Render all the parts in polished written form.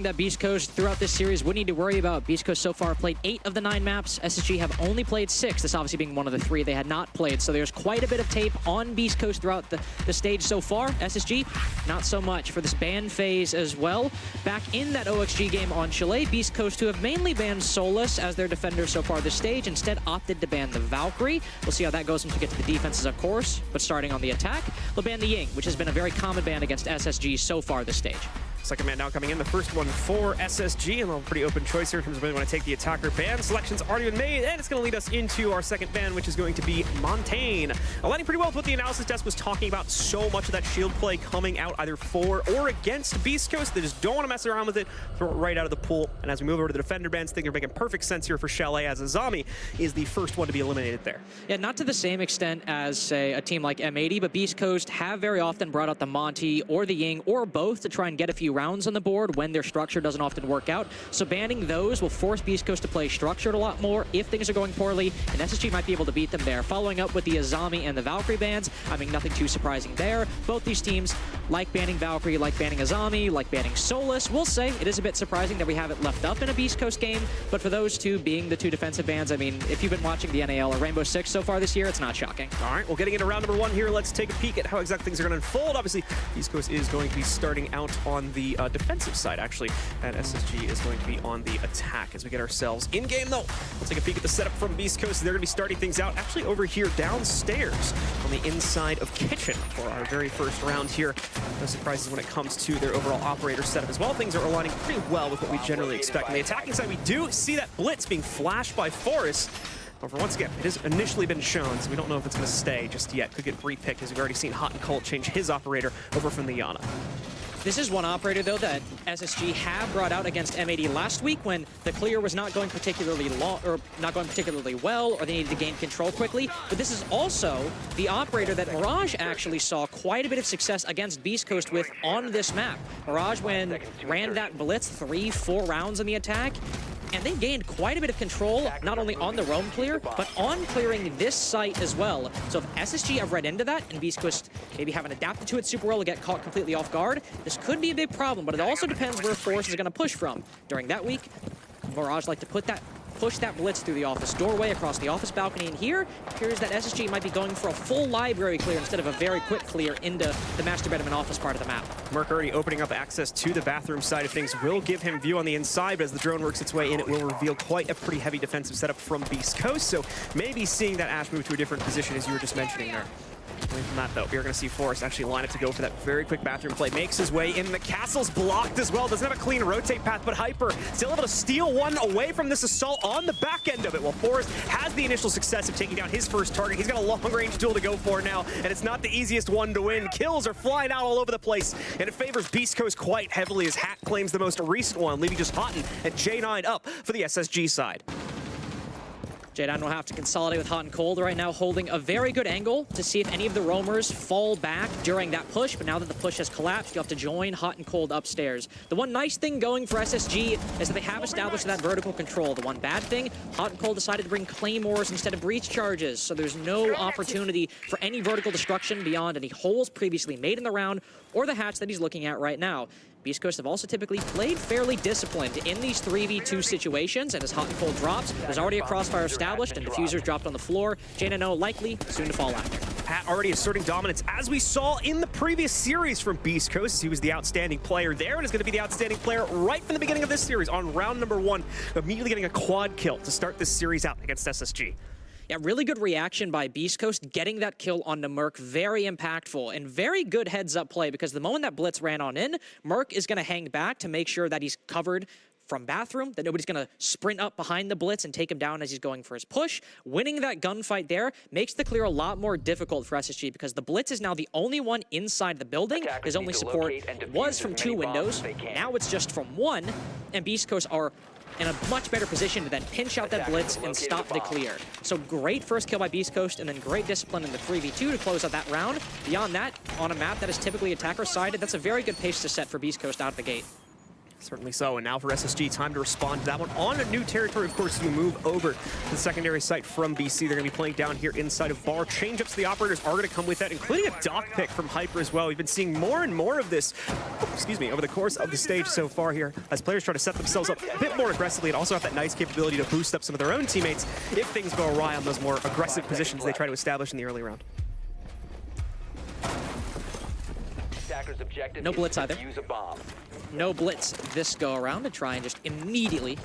that Beast Coast throughout this series would need to worry about. Beast Coast so far played 8 of the 9 maps. SSG have only played 6, this obviously being one of the 3 they had not played. So there's quite a bit of tape on Beast Coast throughout the stage so far. SSG, not so much for this ban phase as well. Back in that OXG game on Chile, Beast Coast, who have mainly banned Solus as their defender so far this stage, instead opted to ban the Valkyrie. We'll see how that goes once we get to the defenses, of course. But starting on the attack, they'll ban the Ying, which has been a very common ban against SSG so far this stage. Second man now coming in, the first one for SSG, and a pretty open choice here in terms of whether they want to take the attacker ban. Selection's already been made, and it's going to lead us into our second ban, which is going to be Montaigne. Aligning pretty well with what the analysis desk was talking about. So much of that shield play coming out either for or against Beast Coast. They just don't want to mess around with it, throw it right out of the pool. And as we move over to the defender bans, I think they're making perfect sense here for Chalet, as Azami is the first one to be eliminated there. Yeah, not to the same extent as, say, a team like M80, but Beast Coast have very often brought out the Monty or the Ying, or both, to try and get a few rounds on the board when their structure doesn't often work out. So banning those will force Beast Coast to play structured a lot more if things are going poorly, and SSG might be able to beat them there. Following up with the Azami and the Valkyrie bans, I mean, nothing too surprising there. Both these teams like banning Valkyrie, like banning Azami, like banning Solus. We'll say it is a bit surprising that we have it left up in a Beast Coast game, but for those two being the 2 defensive bans, I mean, if you've been watching the NAL or Rainbow Six so far this year, it's not shocking. All right, well, getting into round number 1 here, let's take a peek at how exactly things are going to unfold. Obviously, Beast Coast is going to be starting out on the defensive side, actually, and SSG is going to be on the attack as we get ourselves in-game, though. We'll take a peek at the setup from Beast Coast. They're going to be starting things out actually over here downstairs on the inside of Kitchen for our very first round here. No surprises when it comes to their overall operator setup as well. Things are aligning pretty well with what we generally expect. On the attacking side, we do see that blitz being flashed by Forrest. However, once again, it has initially been shown, so we don't know if it's going to stay just yet. Could get repicked, as we've already seen Hot and Cold change his operator over from the Yana. This is one operator, though, that SSG have brought out against M80 last week when the clear was not going particularly long, or not going particularly well, or they needed to gain control quickly. But this is also the operator that Mirage actually saw quite a bit of success against Beast Coast with on this map. Mirage, when ran that blitz 3-4 rounds in the attack, and they gained quite a bit of control, not only on the roam clear, but on clearing this site as well. So if SSG have read into that, and Beast Coast maybe haven't adapted to it super well to get caught completely off guard, this could be a big problem, but it also depends where Force is going to push from. During that week, Mirage like to push that blitz through the office doorway, across the office balcony, and here appears that SSG might be going for a full library clear instead of a very quick clear into the master bedroom and office part of the map. Merc already opening up access to the bathroom side of things will give him view on the inside, but as the drone works its way in, it will reveal quite a pretty heavy defensive setup from Beast Coast, so maybe seeing that Ash move to a different position as you were just mentioning there. Away from that, though, we are going to see Forrest actually line up to go for that very quick bathroom play. Makes his way in. The castle's blocked as well. Doesn't have a clean rotate path, but Hyper still able to steal one away from this assault on the back end of it. While Forrest has the initial success of taking down his first target. He's got a long-range duel to go for now, and it's not the easiest one to win. Kills are flying out all over the place, and it favors Beast Coast quite heavily as Hat claims the most recent one, leaving just Houghton and J9 up for the SSG side. J9 will have to consolidate with Hot and Cold right now, holding a very good angle to see if any of the roamers fall back during that push, but now that the push has collapsed, you have to join Hot and Cold upstairs. The one nice thing going for SSG is that they have established that vertical control. The one bad thing, Hot and Cold decided to bring Claymores instead of breach charges, so there's no opportunity for any vertical destruction beyond any holes previously made in the round or the hatch that he's looking at right now. Beast Coast have also typically played fairly disciplined in these 3v2 situations, and as Hot and Cold drops, there's already a crossfire established and diffusers dropped on the floor. J9 likely soon to fall after. Pat already asserting dominance, as we saw in the previous series from Beast Coast. He was the outstanding player there, and is going to be the outstanding player right from the beginning of this series on round number 1, immediately getting a quad kill to start this series out against SSG. Yeah, really good reaction by Beast Coast, getting that kill on the Merc, very impactful, and very good heads-up play, because the moment that blitz ran on in, Merc is going to hang back to make sure that he's covered from bathroom, that nobody's going to sprint up behind the blitz and take him down as he's going for his push. Winning that gunfight there makes the clear a lot more difficult for SSG, because the blitz is now the only one inside the building. His only support was from 2 windows, now it's just from 1, and Beast Coast are in a much better position to then pinch out that blitz and stop the clear. So great first kill by Beast Coast, and then great discipline in the 3v2 to close out that round. Beyond that, on a map that is typically attacker-sided, that's a very good pace to set for Beast Coast out of the gate. Certainly so, and now for SSG, time to respond to that one. On a new territory, of course, you move over to the secondary site from BC. They're going to be playing down here inside of Bar. Change-ups to the operators are going to come with that, including a dock pick from Hyper as well. We've been seeing more and more of this, over the course of the stage so far here, as players try to set themselves up a bit more aggressively and also have that nice capability to boost up some of their own teammates if things go awry on those more aggressive positions they try to establish in the early round. No blitz either. No blitz this go around to try and just immediately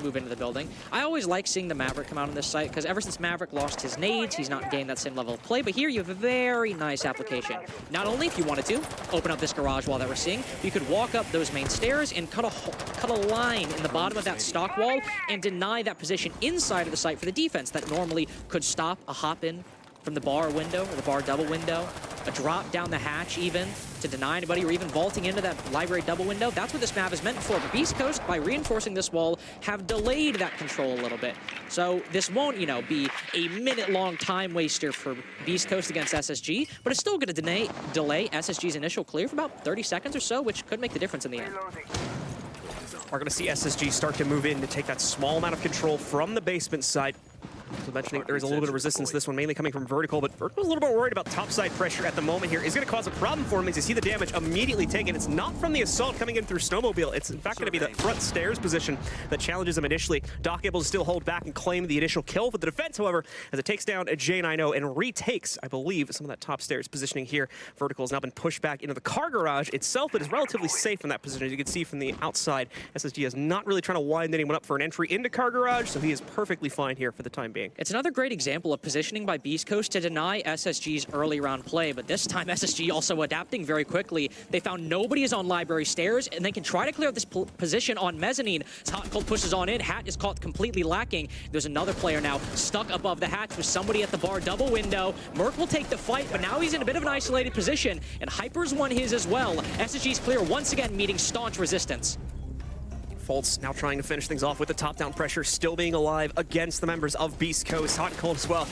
move into the building. I always like seeing the Maverick come out on this site because ever since Maverick lost his nades, he's not gained that same level of play. But here you have a very nice application. Not only, if you wanted to, open up this garage wall that we're seeing, you could walk up those main stairs and cut a line in the bottom of that stock wall and deny that position inside of the site for the defense that normally could stop a hop in from the bar window or the bar double window, a drop down the hatch even to deny anybody, or even vaulting into that library double window. That's what this map is meant for. But Beast Coast, by reinforcing this wall, have delayed that control a little bit. So this won't, be a minute-long time waster for Beast Coast against SSG, but it's still going to delay SSG's initial clear for about 30 seconds or so, which could make the difference in the end. We're going to see SSG start to move in to take that small amount of control from the basement side. So mentioning there is a little bit of resistance to this one, mainly coming from Vertical, but Vertical's a little bit worried about topside pressure at the moment here. Is going to cause a problem for him as you see the damage immediately taken. It's not from the assault coming in through Snowmobile. It's in fact going to be the front stairs position that challenges him initially. Doc able to still hold back and claim the initial kill for the defense, however, as it takes down a J90 and retakes, I believe, some of that top stairs positioning here. Vertical has now been pushed back into the car garage itself. It is relatively safe in that position. As you can see from the outside, SSG is not really trying to wind anyone up for an entry into car garage, so he is perfectly fine here for the time being. It's another great example of positioning by Beast Coast to deny SSG's early round play, but this time SSG also adapting very quickly. They found nobody is on library stairs, and they can try to clear this position on mezzanine. As Hot and Cold pushes on in, Hat is caught completely lacking. There's another player now stuck above the hatch with somebody at the bar double window. Merc will take the fight, but now he's in a bit of an isolated position, and Hyper's won his as well. SSG's clear once again, meeting staunch resistance. Fultz now trying to finish things off with the top-down pressure, still being alive against the members of Beast Coast. Hot and Cold as well.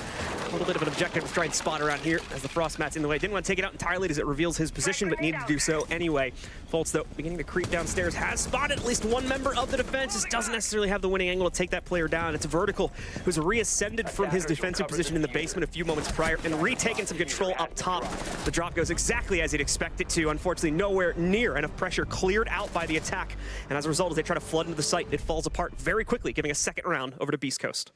A little bit of an objective to try and spot around here as the frost mat's in the way. Didn't want to take it out entirely as it reveals his position, but needed to do so anyway. Fultz, though, beginning to creep downstairs, has spotted at least one member of the defense. Just doesn't necessarily have the winning angle to take that player down. It's Vertical, who's reascended from his defensive position in the basement a few moments prior and retaken some control up top. The drop goes exactly as he'd expect it to. Unfortunately, nowhere near enough pressure cleared out by the attack. And as a result, as they try to flood into the site, it falls apart very quickly, giving a second round over to Beast Coast.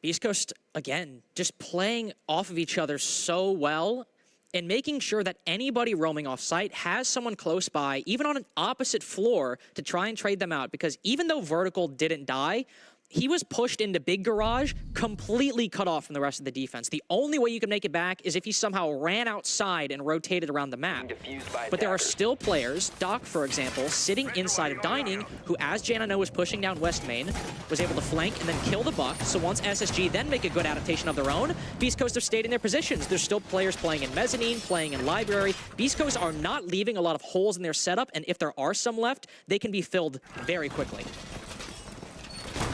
Beast Coast, again, just playing off of each other so well and making sure that anybody roaming off site has someone close by, even on an opposite floor, to try and trade them out. Because even though Vertical didn't die, he was pushed into big garage, completely cut off from the rest of the defense. The only way you can make it back is if he somehow ran outside and rotated around the map. But there are still players, Doc, for example, sitting inside of Dining, who, as Janano was pushing down West Main, was able to flank and then kill the Buck. So once SSG then make a good adaptation of their own, Beast Coast have stayed in their positions. There's still players playing in Mezzanine, playing in Library. Beast Coast are not leaving a lot of holes in their setup, and if there are some left, they can be filled very quickly.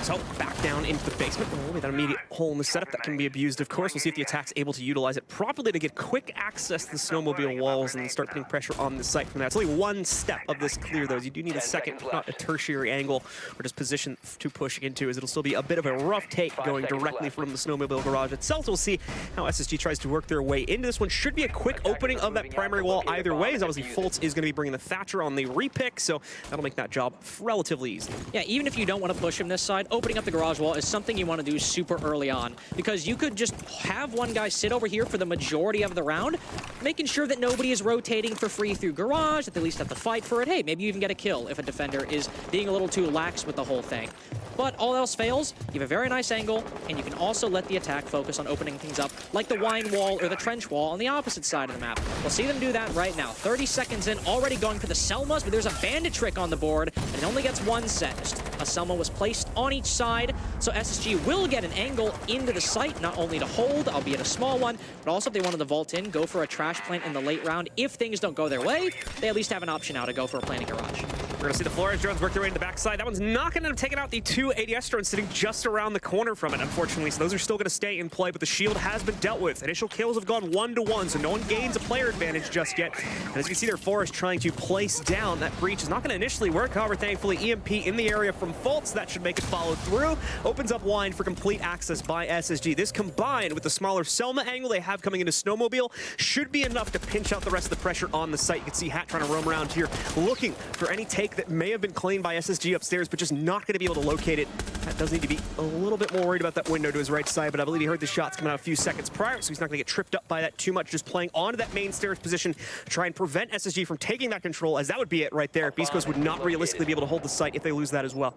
So back down into the basement. Oh, with that immediate hole in the setup that can be abused, of course. We'll see if the attack's able to utilize it properly to get quick access to the Snowmobile walls and start putting pressure on the site from there. It's only one step of this clear, though. You do need a second, not a tertiary angle or just position to push into, as it'll still be a bit of a rough take going directly from the Snowmobile garage itself. So we'll see how SSG tries to work their way into this one. Should be a quick opening of that primary wall either way, as obviously Fultz is going to be bringing the Thatcher on the repick, so that'll make that job relatively easy. Yeah, even if you don't want to push him this side, opening up the garage wall is something you want to do super early on, because you could just have one guy sit over here for the majority of the round, making sure that nobody is rotating for free through garage, that they at least have to fight for it. Hey, maybe you even get a kill if a defender is being a little too lax with the whole thing. But all else fails, you have a very nice angle, and you can also let the attack focus on opening things up, like the wine wall or the trench wall on the opposite side of the map. We'll see them do that right now. 30 seconds in, already going for the Selmas, but there's a bandit trick on the board, and it only gets one set. Just a Selma was placed on each side, so SSG will get an angle into the site, not only to hold, albeit a small one, but also if they wanted to vault in, go for a trash plant in the late round. If things don't go their way, they at least have an option now to go for a planting garage. We're going to see the Flores drones work their way to the backside. That one's not going to end up taking out the two ADS drones sitting just around the corner from it, unfortunately. So those are still going to stay in play, but the shield has been dealt with. Initial kills have gone 1-to-1, so no one gains a player advantage just yet. And as you can see there, Forrest trying to place down. That breach is not going to initially work. However, thankfully, EMP in the area from Fultz. That should make it follow through. Opens up wide for complete access by SSG. This combined with the smaller Selma angle they have coming into Snowmobile should be enough to pinch out the rest of the pressure on the site. You can see Hat trying to roam around here, looking for any take that may have been claimed by SSG upstairs, but just not going to be able to locate it. That does need to be a little bit more worried about that window to his right side, but I believe he heard the shots coming out a few seconds prior, so he's not going to get tripped up by that too much, just playing onto that main stairs position to try and prevent SSG from taking that control, as that would be it right there. Beast Coast would not realistically be able to hold the site if they lose that as well.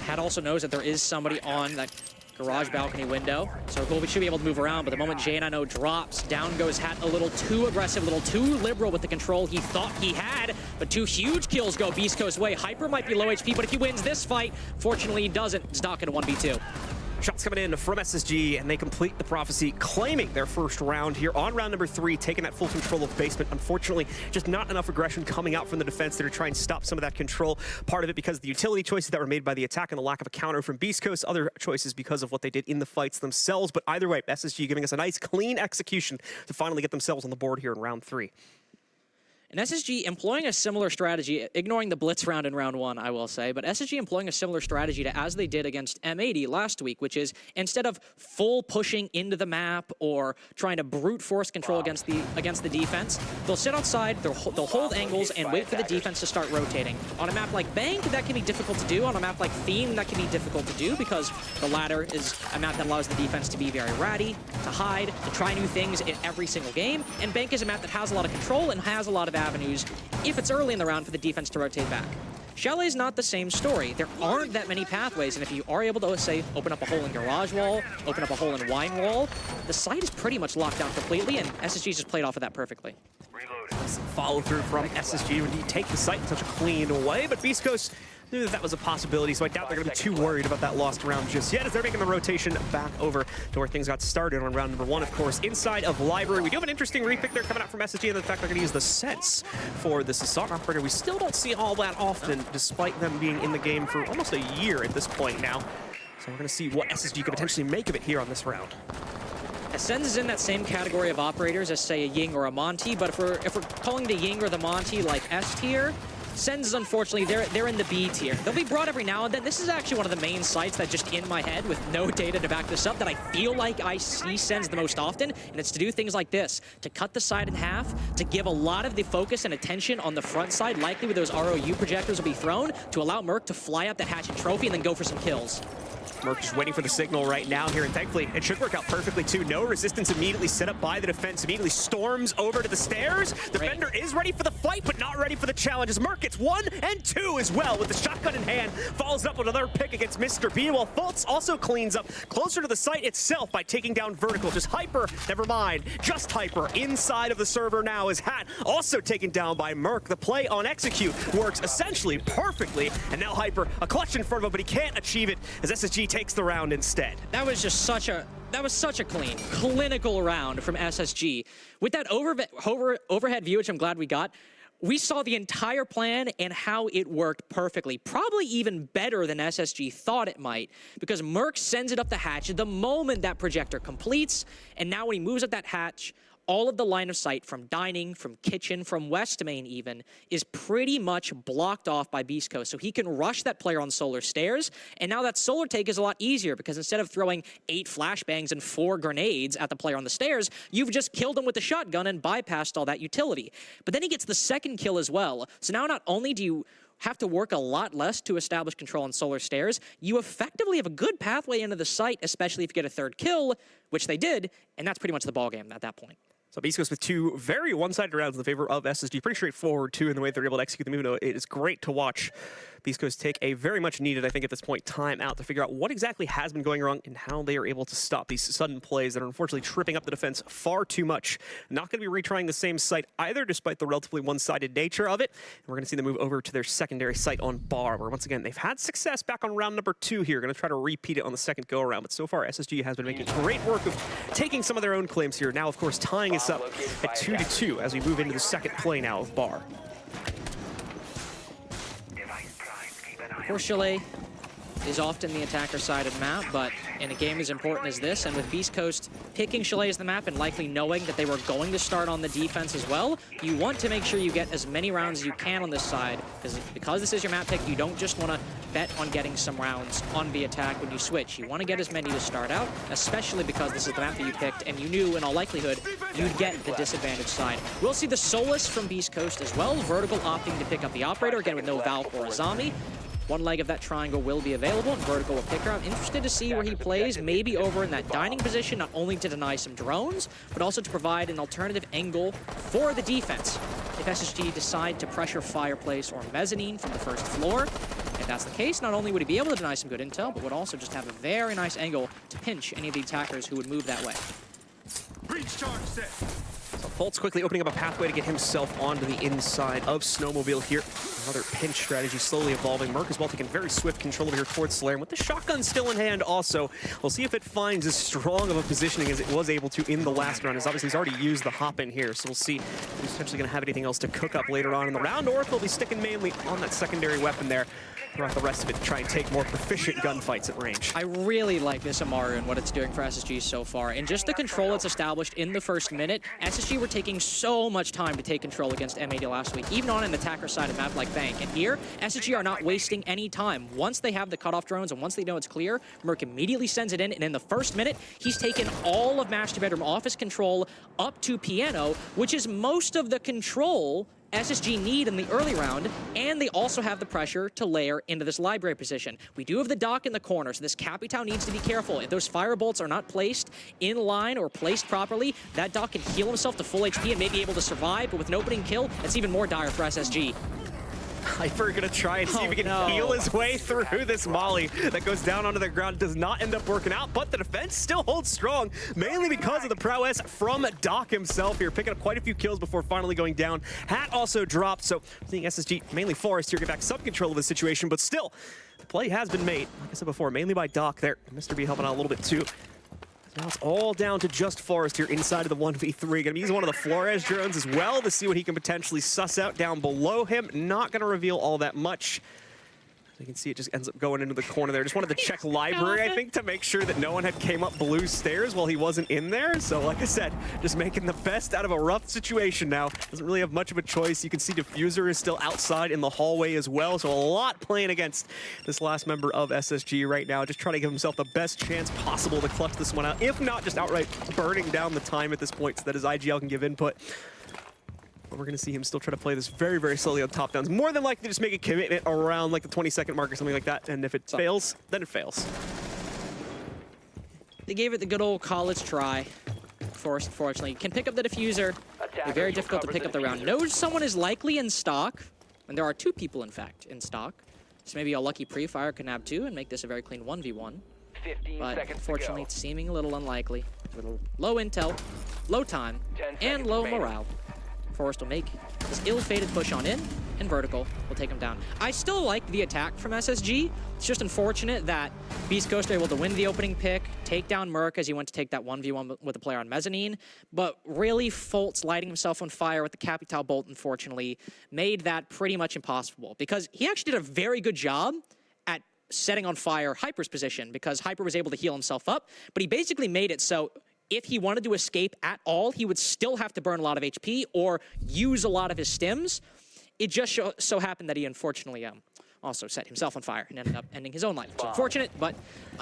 Hat also knows that there is somebody on that garage balcony window, so Colby should be able to move around, but the moment J9O drops, down goes Hat, a little too aggressive, a little too liberal with the control he thought he had, but two huge kills go Beast Coast's way. Hyper might be low HP, but if he wins this fight, fortunately he doesn't. It's not going to 1v2. Shots coming in from SSG, and they complete the prophecy, claiming their first round here on round number 3, taking that full control of basement. Unfortunately, just not enough aggression coming out from the defense there to try and stop some of that control. Part of it because of the utility choices that were made by the attack and the lack of a counter from Beast Coast. Other choices because of what they did in the fights themselves. But either way, SSG giving us a nice, clean execution to finally get themselves on the board here in round 3. And SSG employing a similar strategy, ignoring the blitz round in round 1, I will say, but SSG employing a similar strategy to as they did against M80 last week, which is instead of full pushing into the map or trying to brute force control against the defense, they'll sit outside, they'll hold angles and wait for the defense to start rotating. On a map like Bank, that can be difficult to do. On a map like Theme, that can be difficult to do because the latter is a map that allows the defense to be very ratty, to hide, to try new things in every single game. And Bank is a map that has a lot of control and has a lot of avenues if it's early in the round for the defense to rotate back. Chalet's not the same story. There aren't that many pathways, and if you are able to, say, open up a hole in garage wall, open up a hole in wine wall, the site is pretty much locked down completely, and SSG just played off of that perfectly. Follow through from SSG when you take the site in such a clean way, but Beast Coast knew that was a possibility, so I doubt they're going to be too worried about that lost round just yet as they're making the rotation back over to where things got started on round number 1, of course, inside of Library. We do have an interesting repick there coming out from SSG, and the fact they're going to use the Sense for this assault operator. We still don't see all that often, despite them being in the game for almost a year at this point now. So we're going to see what SSG could potentially make of it here on this round. Ascends is in that same category of operators as, say, a Ying or a Monty, but if we're calling the Ying or the Monty like S tier, Sens, unfortunately, they're in the B tier. They'll be brought every now and then. This is actually one of the main sites that just in my head, with no data to back this up, that I feel like I see Sens the most often, and it's to do things like this, to cut the side in half, to give a lot of the focus and attention on the front side, likely with those ROU projectors will be thrown, to allow Merc to fly out that hatchet trophy and then go for some kills. Merc just waiting for the signal right now here, and thankfully it should work out perfectly too. No resistance immediately set up by the defense. Immediately storms over to the stairs. Defender is ready for the fight, but not ready for the challenges. Merc gets 1 and 2 as well with the shotgun in hand. Follows up with another pick against Mr. B, while Fultz also cleans up closer to the site itself by taking down Vertical. Just Hyper, never mind, just Hyper inside of the server now is Hat, also taken down by Merc. The play on execute works essentially perfectly, and now Hyper, a clutch in front of him, but he can't achieve it as SSG takes the round instead. That was just such a clean, clinical round from SSG. With that overhead view, which I'm glad we got, we saw the entire plan and how it worked perfectly. Probably even better than SSG thought it might, because Merc sends it up the hatch the moment that projector completes, and now when he moves up that hatch, all of the line of sight from dining, from kitchen, from West Main even, is pretty much blocked off by Beast Coast. So he can rush that player on solar stairs, and now that solar take is a lot easier because instead of throwing 8 flashbangs and 4 grenades at the player on the stairs, you've just killed him with the shotgun and bypassed all that utility. But then he gets the second kill as well. So now not only do you have to work a lot less to establish control on solar stairs, you effectively have a good pathway into the site, especially if you get a third kill, which they did, and that's pretty much the ballgame at that point. So Beast Coast with 2 very one-sided rounds in the favor of SSG. Pretty straightforward, too, in the way they're able to execute the move. It is great to watch Beast Coast take a very much needed, I think at this point, time out to figure out what exactly has been going wrong and how they are able to stop these sudden plays that are unfortunately tripping up the defense far too much. Not going to be retrying the same site either, despite the relatively one-sided nature of it. And we're going to see them move over to their secondary site on Bar, where once again, they've had success back on round number 2 here. Going to try to repeat it on the second go-around, but so far SSG has been making great work of taking some of their own claims here. Now, of course, tying us up at 2-2 as we move into the second play now of Bar. Of course, Chalet is often the attacker-sided map, but in a game as important as this, and with Beast Coast picking Chalet as the map and likely knowing that they were going to start on the defense as well, you want to make sure you get as many rounds as you can on this side, because this is your map pick, you don't just want to bet on getting some rounds on the attack when you switch. You want to get as many to start out, especially because this is the map that you picked, and you knew in all likelihood you'd get the disadvantaged side. We'll see the Solus from Beast Coast as well, Vertical opting to pick up the Operator, again with no Valk or Azami. One leg of that triangle will be available, and Vertical will pick her up. Interested to see where he plays, maybe over in that dining position, not only to deny some drones, but also to provide an alternative angle for the defense. If SSG decide to pressure Fireplace or Mezzanine from the first floor, if that's the case, not only would he be able to deny some good intel, but would also just have a very nice angle to pinch any of the attackers who would move that way. Breach charge set. So Fultz quickly opening up a pathway to get himself onto the inside of Snowmobile here. Another pinch strategy slowly evolving. Merc as well taking very swift control over here towards Slayer. And with the shotgun still in hand also, we'll see if it finds as strong of a positioning as it was able to in the last round, as obviously he's already used the hop in here. So we'll see if he's potentially going to have anything else to cook up later on in the round, or if he'll be sticking mainly on that secondary weapon there throughout the rest of it to try and take more proficient gunfights at range. I really like this Amaru and what it's doing for SSG so far. And just the control it's established in the first minute, SSG were taking so much time to take control against M80 last week, even on an attacker-sided map like Bank. And here, SSG are not wasting any time. Once they have the cutoff drones and once they know it's clear, Merc immediately sends it in, and in the first minute, he's taken all of Master Bedroom off his control up to Piano, which is most of the control SSG need in the early round, and they also have the pressure to layer into this library position. We do have the dock in the corner, so this Capitao needs to be careful. If those firebolts are not placed in line or placed properly, that dock can heal himself to full HP and may be able to survive, but with an opening kill, it's even more dire for SSG. Hyper gonna try and see if he can heal his way through this molly that goes down onto the ground. Does not end up working out, but the defense still holds strong, mainly because of the prowess from Doc himself here, picking up quite a few kills before finally going down. Hat also dropped, so seeing SSG, mainly Forest here, get back some control of the situation, but still, the play has been made, like I said before, mainly by Doc there. Mr. B helping out a little bit too. Now it's all down to just Forest here inside of the 1v3. Gonna be using one of the Flores drones as well to see what he can potentially suss out down below him. Not gonna reveal all that much. You can see it just ends up going into the corner there. Just wanted to check library, I think, to make sure that no one had came up blue stairs while he wasn't in there. So like I said, just making the best out of a rough situation now. Doesn't really have much of a choice. You can see Diffuser is still outside in the hallway as well. So a lot playing against this last member of SSG right now. Just trying to give himself the best chance possible to clutch this one out. If not, just outright burning down the time at this point so that his IGL can give input. But we're going to see him still try to play this very, very slowly on top downs. More than likely to just make a commitment around like the 20-second mark or something like that. And if it fails, then it fails. They gave it the good old college try. Forrest, unfortunately, can pick up the diffuser. Be very difficult to pick up the round. Knows someone is likely in stock. And there are two people, in fact, in stock. So maybe a lucky pre-fire can nab two and make this a very clean 1v1. But unfortunately, it's seeming a little unlikely. With low intel, low time, and low morale. Forrest will make this ill-fated push on in, and Vertical will take him down. I still like the attack from SSG. It's just unfortunate that Beast Coast are able to win the opening pick, take down Merc as he went to take that 1v1 with a player on Mezzanine, but really Fultz lighting himself on fire with the Capitao bolt, unfortunately, made that pretty much impossible, because he actually did a very good job at setting on fire Hyper's position, because Hyper was able to heal himself up, but he basically made it so if he wanted to escape at all, he would still have to burn a lot of HP or use a lot of his stims. It just so happened that he unfortunately also set himself on fire and ended up ending his own life. It's unfortunate, but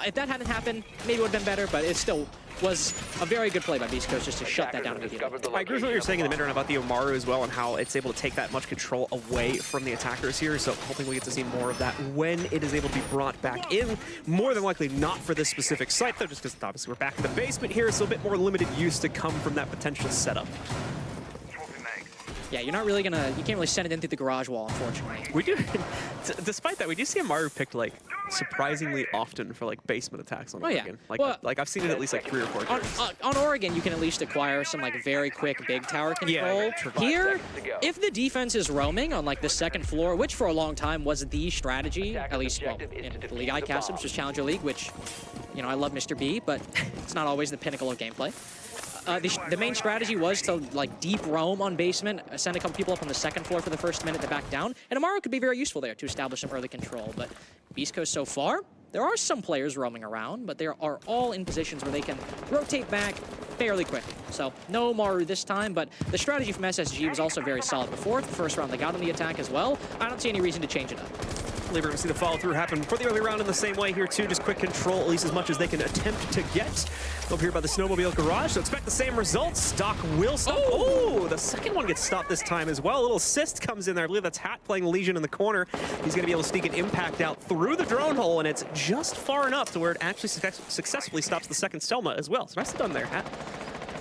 if that hadn't happened, maybe it would have been better, but it still was a very good play by Beast Coast just to shut that down immediately. I agree with what you're saying in the mid-round about the Omaru as well and how it's able to take that much control away from the attackers here, so hoping we get to see more of that when it is able to be brought back in. More than likely not for this specific site, though, just because obviously we're back in the basement here, so a bit more limited use to come from that potential setup. Yeah, you're not really gonna, you can't really send it in through the garage wall, unfortunately. We do, despite that, we do see Amaru picked like surprisingly often for like basement attacks on Oregon. Like, well, like I've seen it at least like 3 or 4 times. On Oregon, you can at least acquire some like very quick big tower control. Yeah, here, if the defense is roaming on like the second floor, which for a long time was the strategy, at least well, in the league I cast, which was Challenger League, which, you know, I love Mr. B, but it's not always the pinnacle of gameplay. the main strategy was to like deep roam on basement, send a couple people up on the second floor for the first minute to back down, and Amaru could be very useful there to establish some early control. But Beast Coast so far, there are some players roaming around, but they are all in positions where they can rotate back fairly quickly. So no Maru this time, but the strategy from SSG was also very solid before. The first round they got on the attack as well. I don't see any reason to change it up. I believe we're going to see the follow-through happen for the early round in the same way here, too. Just quick control, at least as much as they can attempt to get. Over here by the snowmobile garage, so expect the same results. Doc will stop. Oh, the second one gets stopped this time as well. A little assist comes in there. I believe that's Hat playing Legion in the corner. He's going to be able to sneak an impact out through the drone hole, and it's just far enough to where it actually successfully stops the second Selma as well. So nicely done there, Hat.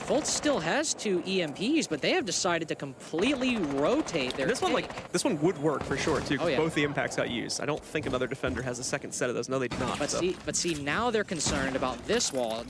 Fultz still has 2 EMPs, but they have decided to completely rotate their This one, this one would work for sure too, because yeah. both the impacts got used. I don't think another defender has a second set of those. No, they do not. But so. see, now they're concerned about this wall.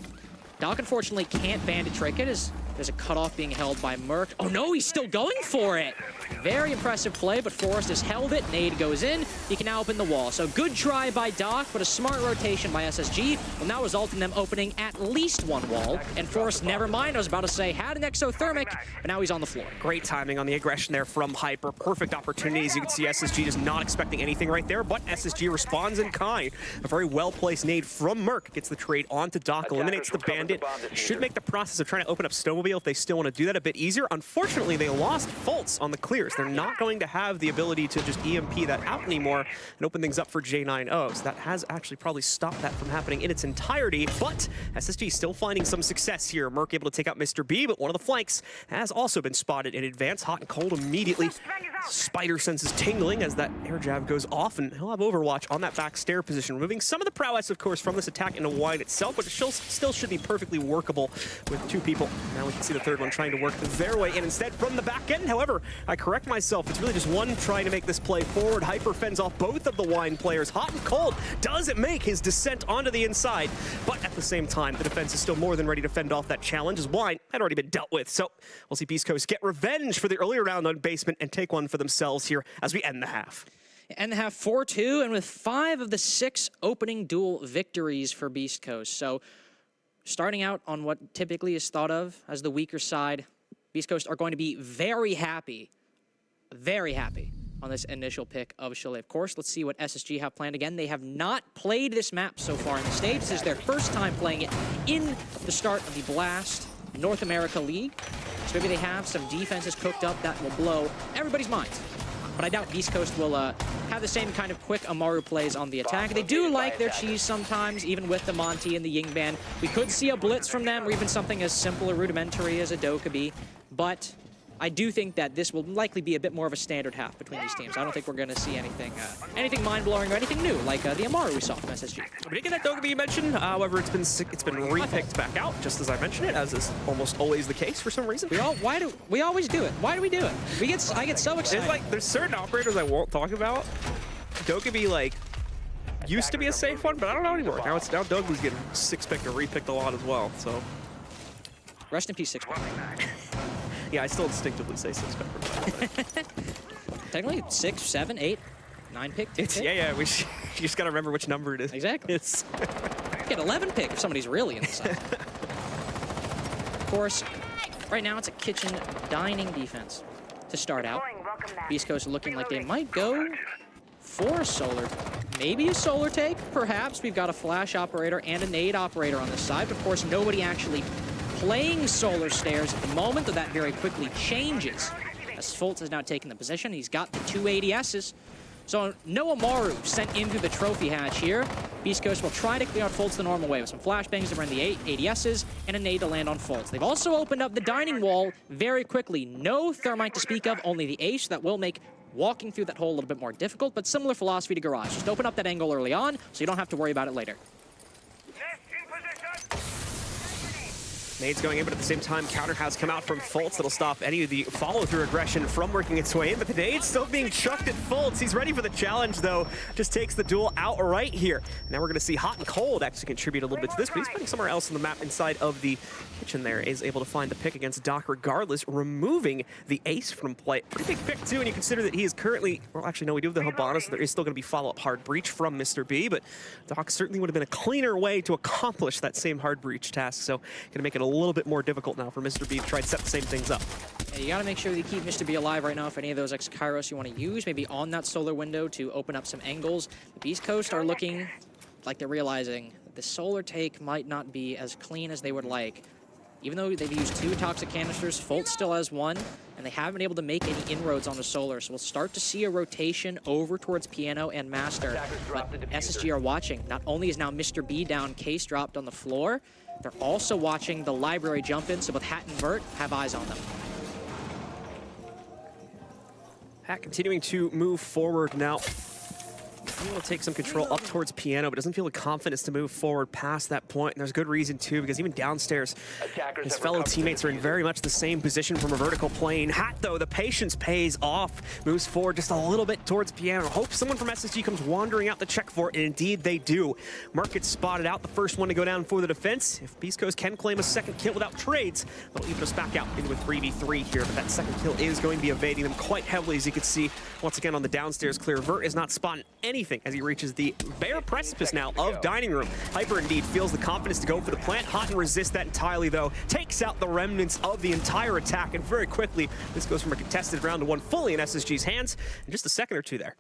Doc unfortunately can't bandit trick it as there's a cutoff being held by Merc. Oh no, he's still going for it. Very impressive play, but Forrest has held it. Nade goes in. He can now open the wall. So good try by Doc, but a smart rotation by SSG will now result in them opening at least one wall. And Forrest, never mind, I was about to say, had an exothermic, but now he's on the floor. Great timing on the aggression there from Hyper. Perfect opportunities. You can see SSG just not expecting anything right there, but SSG responds in kind. A very well-placed nade from Merc gets the trade onto Doc, eliminates the bandit. Should make the process of trying to open up Snowmobile if they still want to do that a bit easier. Unfortunately, they lost Fultz on the clears. They're not going to have the ability to just EMP that out anymore and open things up for J9O. So that has actually probably stopped that from happening in its entirety. But SSG still finding some success here. Merc able to take out Mr. B, but one of the flanks has also been spotted in advance. Hot and cold immediately. Spider senses tingling as that air jab goes off, and he'll have Overwatch on that back stair position, removing some of the prowess, of course, from this attack into wide itself, but it still should be perfectly workable with 2 people. Now we can see the third one trying to work their way in instead from the back end. However, I correct myself. It's really just one trying to make this play forward. Hyper fends off both of the wine players. Hot and cold doesn't make his descent onto the inside, but at the same time, the defense is still more than ready to fend off that challenge, as wine had already been dealt with. So we'll see Beast Coast get revenge for the earlier round on basement and take one for themselves here as we end the half. End the half 4-2, and with 5 of the 6 opening duel victories for Beast Coast. So starting out on what typically is thought of as the weaker side, Beast Coast are going to be very happy on this initial pick of Chalet. Of course, let's see what SSG have planned again. They have not played this map so far in the stage. This is their first time playing it in the start of the Blast North America League. So maybe they have some defenses cooked up that will blow everybody's minds. But I doubt Beast Coast will have the same kind of quick Amaru plays on the attack. They do like their cheese sometimes, even with the Monty and the Ying Ban. We could see a blitz from them, or even something as simple or rudimentary as a Dokkaebi. But I do think that this will likely be a bit more of a standard half between these teams. I don't think we're going to see anything mind-blowing or anything new, like the Amaru we saw from SSG. We did get that Dokkaebi you mentioned. However, it's been repicked back out, just as I mentioned it, as is almost always the case for some reason. We always do it? Why do we do it? I get so excited. It's like there's certain operators I won't talk about. Dokkaebi used to be a safe one, but I don't know anymore. Now Dokkaebi's getting 6-picked or repicked a lot as well. So rest in peace, 6-pick. Yeah, I still instinctively say 6-pick. Technically 6, 7, 8, 9-pick. Yeah. You just gotta remember which number it is. Exactly. Get 11-pick if somebody's really inside. Of course, right now it's a kitchen dining defense to start out. Beast Coast looking like they might go for a solar. Maybe a solar take, perhaps. We've got a flash operator and a nade operator on this side. But of course, nobody actually playing solar stairs at the moment, though that very quickly changes as Fultz has now taken the position. He's got the 2 ADSs. So no Amaru sent in through the trophy hatch here. Beast Coast will try to clear out Fultz the normal way with some flashbangs to bring the 8 ADSs and a nade to land on Fultz. They've also opened up the dining wall very quickly. No thermite to speak of, only the ace that will make walking through that hole a little bit more difficult, but similar philosophy to Garage. Just open up that angle early on so you don't have to worry about it later. Nade's going in, but at the same time, counter has come out from Fultz that'll stop any of the follow-through aggression from working its way in, but the nade's still being chucked at Fultz. He's ready for the challenge, though. Just takes the duel outright here. Now we're going to see Hot and Cold actually contribute a little bit to this, but he's putting somewhere else on the map inside of the kitchen there. Is able to find the pick against Doc regardless, removing the ace from play. Pretty big pick, too, and you consider that he is currently, well, actually, no, we do have the Hibana, so there is still going to be follow-up hard breach from Mr. B, but Doc certainly would have been a cleaner way to accomplish that same hard breach task, so going to make it a a little bit more difficult now for Mr. B to try and set the same things up. Yeah, you got to make sure that you keep Mr. B alive right now if any of those X-Kairos you want to use, maybe on that solar window to open up some angles. The Beast Coast are looking like they're realizing that the solar take might not be as clean as they would like. Even though they've used 2 toxic canisters, Fultz still has 1, and they haven't been able to make any inroads on the solar. So we'll start to see a rotation over towards Piano and Master. But SSG are watching. Not only is now Mr. B down, Case dropped on the floor, they're also watching the library jump in, so both Hat and Vert have eyes on them. Hat continuing to move forward now. He will take some control up towards Piano, but doesn't feel the confidence to move forward past that point. And there's good reason, too, because even downstairs, his fellow teammates are in very much the same position from a vertical plane. Hat, though, the patience pays off, moves forward just a little bit towards Piano. Hopes someone from SSG comes wandering out to check for it, and indeed they do. Mark gets spotted out, the first one to go down for the defense. If Beast Coast can claim a second kill without trades, that'll even us back out into a 3v3 here, but that second kill is going to be evading them quite heavily, as you can see once again on the downstairs clear. Vert is not spotting anything as he reaches the bare precipice now of Dining Room. Hyper indeed feels the confidence to go for the plant. Hot and resist that entirely, though. Takes out the remnants of the entire attack, and very quickly, this goes from a contested round to one fully in SSG's hands in just a second or two there.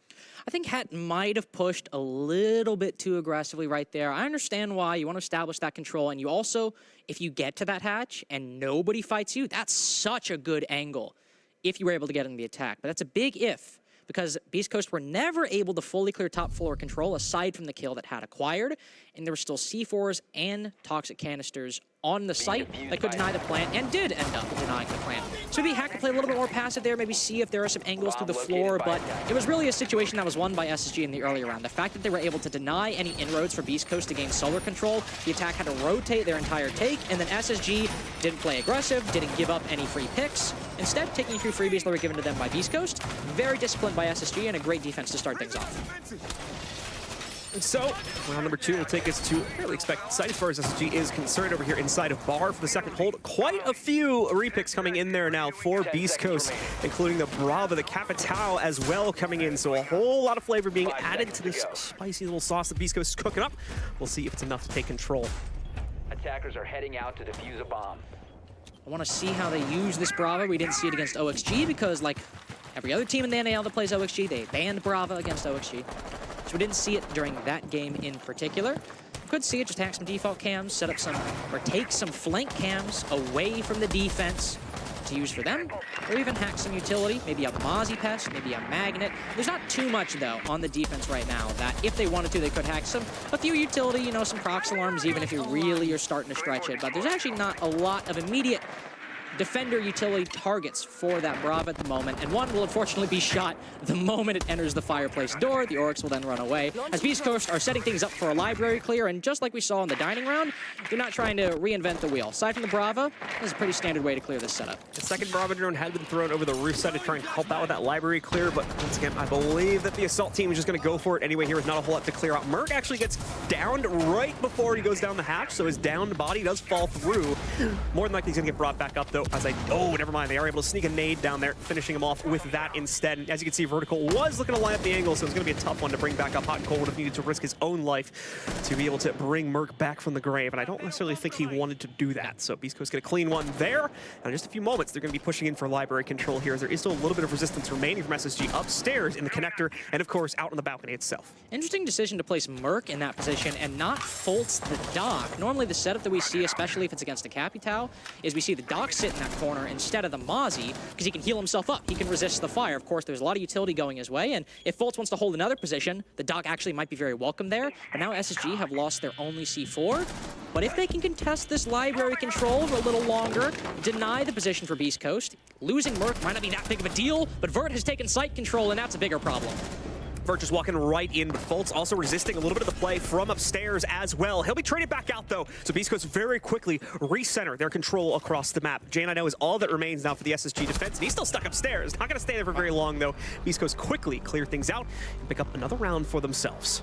I think Hat might have pushed a little bit too aggressively right there. I understand why. You want to establish that control, and you also, if you get to that hatch and nobody fights you, that's such a good angle if you were able to get in the attack. But that's a big if, because Beast Coast were never able to fully clear top floor control aside from the kill that Hat acquired, and there were still C4s and toxic canisters on the site that could deny the plant, and did end up denying the plant. So maybe Hat could play a little bit more passive there, maybe see if there are some angles through the floor, but it was really a situation that was won by SSG in the earlier round. The fact that they were able to deny any inroads for Beast Coast to gain solar control, the attack had to rotate their entire take, and then SSG didn't play aggressive, didn't give up any free picks, instead taking 3 freebies that were given to them by Beast Coast. Very disciplined by SSG, and a great defense to start things off. And so, round number 2 will take us to a fairly expected site as far as SSG is concerned over here inside of Bar for the second hold. Quite a few repicks coming in there now for Beast Coast, including the Brava, the Capitao as well coming in. So a whole lot of flavor being added to this spicy little sauce that Beast Coast is cooking up. We'll see if it's enough to take control. Attackers are heading out to defuse a bomb. I want to see how they use this Brava. We didn't see it against OXG because, like every other team in the NAL that plays OXG, they banned Brava against OXG. So we didn't see it during that game in particular. Could see it, just hack some default cams, set up some, or take some flank cams away from the defense to use for them, or even hack some utility, maybe a Mozzie Pest, maybe a Magnet. There's not too much, though, on the defense right now that if they wanted to, they could hack a few utility, you know, some prox alarms, even if you really are starting to stretch it. But there's actually not a lot of immediate defender utility targets for that Brava at the moment, and one will unfortunately be shot the moment it enters the fireplace door. The Oryx will then run away, as Beast Coast are setting things up for a library clear, and just like we saw in the dining round, they're not trying to reinvent the wheel. Aside from the Brava, this is a pretty standard way to clear this setup. The second Brava drone had been thrown over the roof side to try and help out with that library clear, but once again, I believe that the assault team is just going to go for it anyway here with not a whole lot to clear out. Merc actually gets downed right before he goes down the hatch, so his downed body does fall through. More than likely he's going to get brought back up, though, as oh, never mind. They are able to sneak a nade down there, finishing him off with that instead. And as you can see, Vertical was looking to line up the angle, so it's going to be a tough one to bring back up. Hot and Cold would have needed to risk his own life to be able to bring Merc back from the grave, and I don't necessarily think he wanted to do that. So Beast Coast get a clean one there. And in just a few moments, they're going to be pushing in for library control here, as there is still a little bit of resistance remaining from SSG upstairs in the connector, and of course, out on the balcony itself. Interesting decision to place Merc in that position and not Fultz the Doc. Normally the setup that we see, especially if it's against a Capitao, is we see the Doc sit in that corner instead of the Mozzie, because he can heal himself up. He can resist the fire. Of course, there's a lot of utility going his way, and if Fultz wants to hold another position, the Doc actually might be very welcome there. But now SSG have lost their only C4. But if they can contest this library control for a little longer, deny the position for Beast Coast, losing Merc might not be that big of a deal, but Vert has taken site control, and that's a bigger problem. Vert just walking right in, but Fultz also resisting a little bit of the play from upstairs as well. He'll be traded back out, though, so Beast Coast very quickly recenter their control across the map. Jane, I know, is all that remains now for the SSG defense, and he's still stuck upstairs. Not going to stay there for very long, though. Beast Coast quickly clear things out and pick up another round for themselves.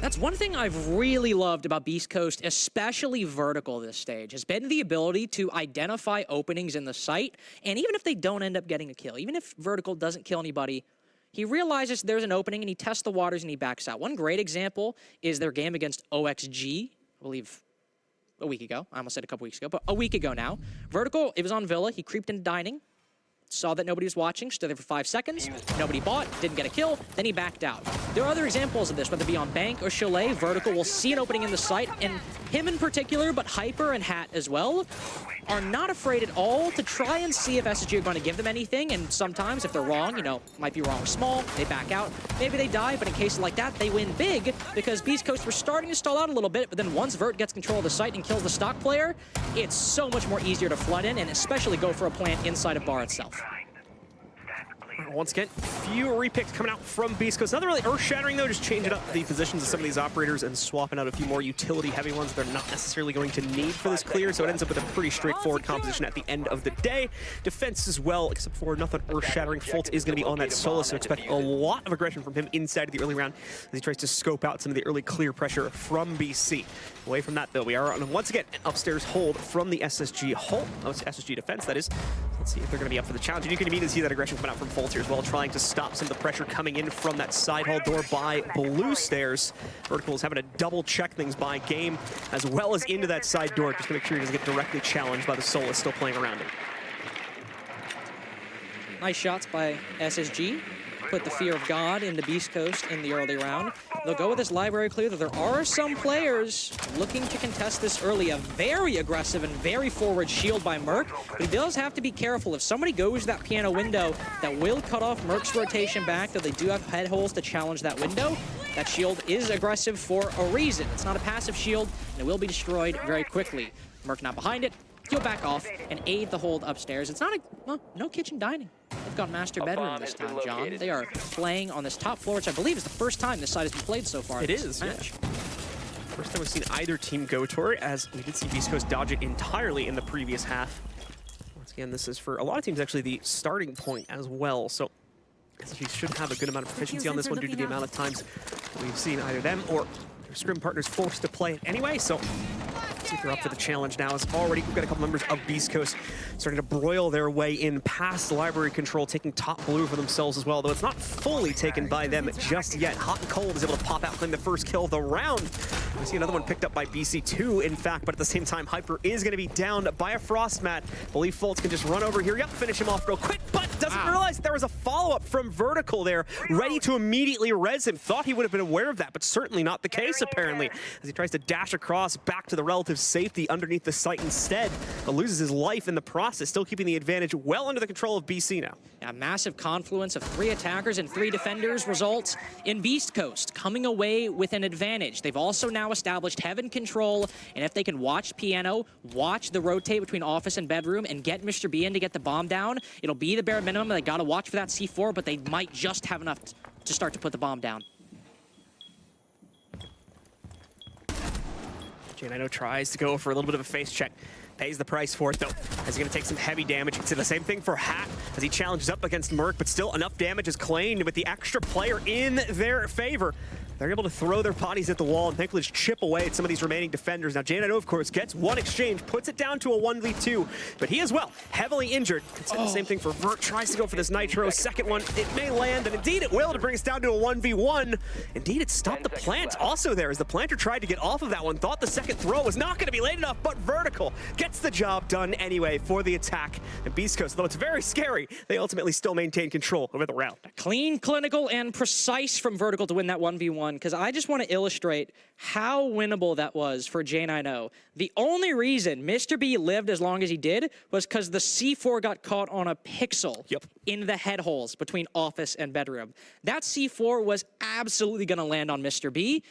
That's one thing I've really loved about Beast Coast, especially Vertical this stage, has been the ability to identify openings in the site, and even if they don't end up getting a kill, even if Vertical doesn't kill anybody, he realizes there's an opening and he tests the waters and he backs out. One great example is their game against OXG, I believe a week ago. I almost said a couple weeks ago, but a week ago now. Vertical, it was on Villa. He creeped into dining. Saw that nobody was watching, stood there for 5 seconds, nobody bought, didn't get a kill, then he backed out. There are other examples of this, whether it be on Bank or Chalet. Vertical will see an opening in the site, and him in particular, but Hyper and Hat as well, are not afraid at all to try and see if SSG are going to give them anything, and sometimes if they're wrong, you know, might be wrong small, they back out, maybe they die, but in cases like that, they win big, because Beast Coast were starting to stall out a little bit, but then once Vert gets control of the site and kills the stock player, it's so much more easier to flood in, and especially go for a plant inside of bar itself. Once again, few repicks coming out from Beast Coast. Nothing really earth-shattering, though, just changing up the positions of some of these operators and swapping out a few more utility-heavy ones they're not necessarily going to need for this clear, so it ends up with a pretty straightforward composition at the end of the day. Defense as well, except for nothing earth-shattering. Fultz is going to be on that solo, so expect a lot of aggression from him inside of the early round as he tries to scope out some of the early clear pressure from BC. Away from that, though, we are on, once again, an upstairs hold from the SSG hull. Oh, it's SSG defense, that is. Let's see if they're going to be up for the challenge. And you can immediately see that aggression coming out from Fultz here as well, trying to stop some of the pressure coming in from that side hall door by Blue Stairs. Vertical is having to double check things by game, as well as into that side door, just to make sure he doesn't get directly challenged by the Solus still playing around him. Nice shots by SSG. Put the fear of God into Beast Coast in the early round. They'll go with this library clear, though there are some players looking to contest this early. A very aggressive and very forward shield by Merc, but he does have to be careful. If somebody goes to that piano window, that will cut off Merc's rotation back, though they do have head holes to challenge that window. That shield is aggressive for a reason. It's not a passive shield, and it will be destroyed very quickly. Merc not behind it. He'll back off and aid the hold upstairs. It's not a, well, no kitchen dining. They've got master bedroom this time, John. They are playing on this top floor, which I believe is the first time this side has been played so far. It is, match. Yeah. First time we've seen either team go toward, as we did see Beast Coast dodge it entirely in the previous half. Once again, this is for a lot of teams actually the starting point as well. So SSG should have a good amount of proficiency on this one due to the amount of times we've seen either them or their scrim partners forced to play it anyway. So let's see if they're up for the challenge now. As already we've got a couple members of Beast Coast starting to broil their way in past library control, taking top blue for themselves as well, though it's not fully taken by them just yet. Hot and Cold is able to pop out, claim the first kill of the round. We see another one picked up by BC2, in fact, but at the same time, Hyper is going to be downed by a frost mat. Believe Fultz can just run over here. Yep, finish him off real quick, but doesn't realize there was a follow-up from Vertical there, ready to immediately res him. Thought he would have been aware of that, but certainly not the case, apparently, as he tries to dash across back to the relative safety underneath the site instead, but loses his life in the process, still keeping the advantage well under the control of BC now. Yeah, massive confluence of 3 attackers and 3 defenders results in Beast Coast coming away with an advantage. They've also now established Heaven control, and if they can watch Piano, watch the rotate between office and bedroom, and get Mr. B in to get the bomb down, it'll be the bare minimum. They gotta watch for that C4, but they might just have enough to start to put the bomb down. Janino tries to go for a little bit of a face check. Pays the price for it, though, as he's going to take some heavy damage. You can see the same thing for Hat as he challenges up against Merc, but still enough damage is claimed with the extra player in their favor. They're able to throw their bodies at the wall and thankfully just chip away at some of these remaining defenders. Now, Janino, of course, gets one exchange, puts it down to a 1v2, but he as well, heavily injured. It's the same thing for Vert, tries to go for this Nitro. Second one, it may land, and indeed it will to bring us down to a 1v1. Indeed, it stopped the plant also there as the planter tried to get off of that one, thought the second throw was not going to be late enough, but Vertical gets the job done anyway for the attack. And Beast Coast, though it's very scary, they ultimately still maintain control over the round. Clean, clinical, and precise from Vertical to win that 1v1, because I just want to illustrate how winnable that was for J90. The only reason Mr. B lived as long as he did was because the C4 got caught on a pixel in the head holes between office and bedroom. That C4 was absolutely going to land on Mr. B,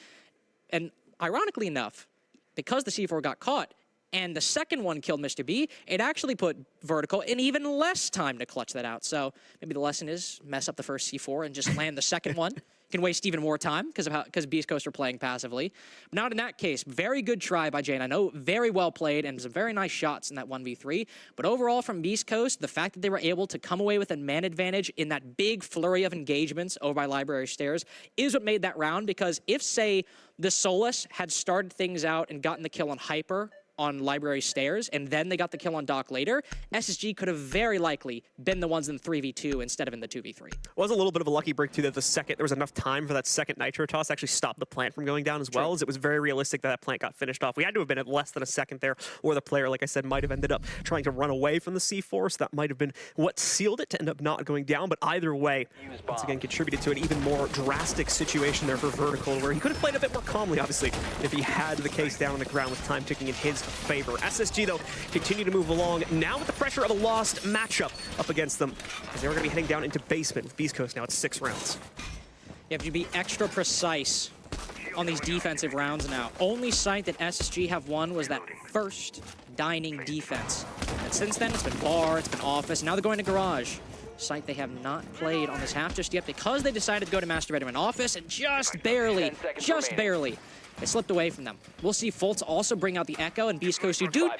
and ironically enough, because the C4 got caught, and the second one killed Mr. B, it actually put Vertical in even less time to clutch that out. So maybe the lesson is mess up the first C4 and just land the second one. Can waste even more time because Beast Coast are playing passively. But not in that case. Very good try by Jane. I know very well played and some very nice shots in that 1v3. But overall from Beast Coast, the fact that they were able to come away with a man advantage in that big flurry of engagements over by Library Stairs is what made that round. Because if, say, the Solus had started things out and gotten the kill on Hyper on Library Stairs, and then they got the kill on Dock later, SSG could have very likely been the ones in the 3v2 instead of in the 2v3. It was a little bit of a lucky break, too, that there was enough time for that second Nitro toss to actually stop the plant from going down as well, as it was very realistic that plant got finished off. We had to have been at less than a second there, or the player, like I said, might have ended up trying to run away from the C4, so that might have been what sealed it to end up not going down, but either way, once again, contributed to an even more drastic situation there for Vertical, where he could have played a bit more calmly, obviously, if he had the case down on the ground with time ticking in his favor. SSG, though, continue to move along, now with the pressure of a lost matchup up against them, as they're going to be heading down into basement with Beast Coast now at 6 rounds. You have to be extra precise on these defensive rounds now. Only site that SSG have won was that first dining defense. And since then, it's been bar, it's been office, now they're going to garage. Site they have not played on this half just yet because they decided to go to master bedroom and office, and just barely, it slipped away from them. We'll see Fultz also bring out the Echo, and Beast Coast, who do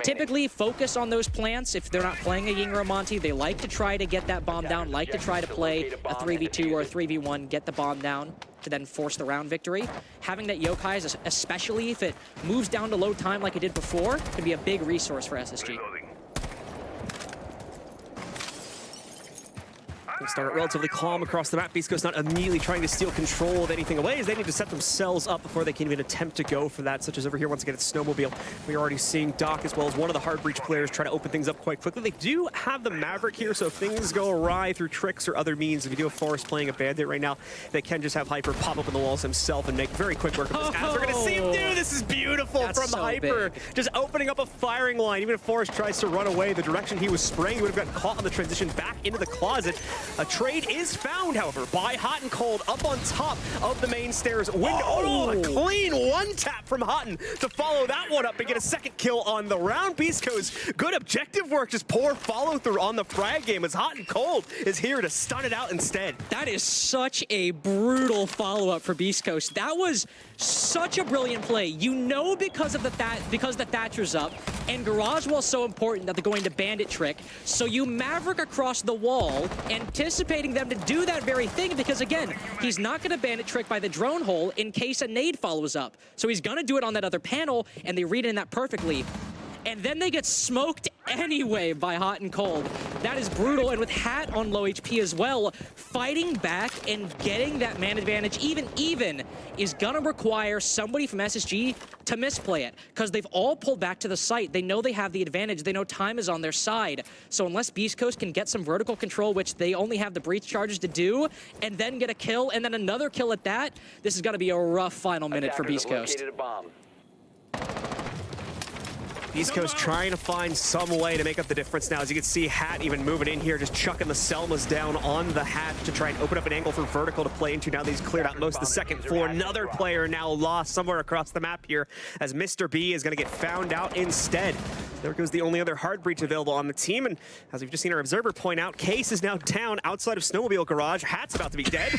typically focus on those plants if they're not playing a Ying or a Monty. They like to try to get that bomb down, like to try to play a 3v2 or a 3v1, get the bomb down to then force the round victory. Having that Yokai, especially if it moves down to low time like it did before, could be a big resource for SSG. They start relatively calm across the map. Beast Coast not immediately trying to steal control of anything away, as they need to set themselves up before they can even attempt to go for that, such as over here once again at Snowmobile. We're already seeing Doc as well as one of the hard breach players try to open things up quite quickly. They do have the Maverick here, so if things go awry through tricks or other means, if you do have Forrest playing a Bandit right now, they can just have Hyper pop up in the walls himself and make very quick work of this. As we're going to see him do, this is beautiful. That's from the Hyper. Big. Just opening up a firing line. Even if Forrest tries to run away the direction he was spraying, he would have gotten caught on the transition back into the closet. A trade is found, however, by Hot and Cold up on top of the main stairs window. Oh, a clean one tap from Hotton to follow that one up and get a second kill on the round. Beast Coast, good objective work, just poor follow through on the frag game as Hot and Cold is here to stun it out instead. That is such a brutal follow-up for Beast Coast. That was such a brilliant play. You know, because the Thatcher's up and Garage Wall's so important that they're going to Bandit trick, so you Maverick across the wall, anticipating them to do that very thing, because again, he's not going to Bandit trick by the drone hole in case a nade follows up. So he's going to do it on that other panel, and they read in that perfectly. And then they get smoked anyway by Hot and Cold. That is brutal, and with Hat on low HP as well, fighting back and getting that man advantage even is gonna require somebody from SSG to misplay it, because they've all pulled back to the site. They know they have the advantage. They know time is on their side. So unless Beast Coast can get some vertical control, which they only have the breach charges to do, and then get a kill, and then another kill at that, this is gonna be a rough final minute for Beast Coast. Beast Coast trying to find some way to make up the difference now. As you can see, Hat even moving in here, just chucking the Selmas down on the Hat to try and open up an angle for Vertical to play into. Now that he's cleared out most of the second floor. Another player now lost somewhere across the map here, as Mr. B is going to get found out instead. There goes the only other hard breach available on the team, and as we've just seen our observer point out, Case is now down outside of Snowmobile Garage. Hat's about to be dead,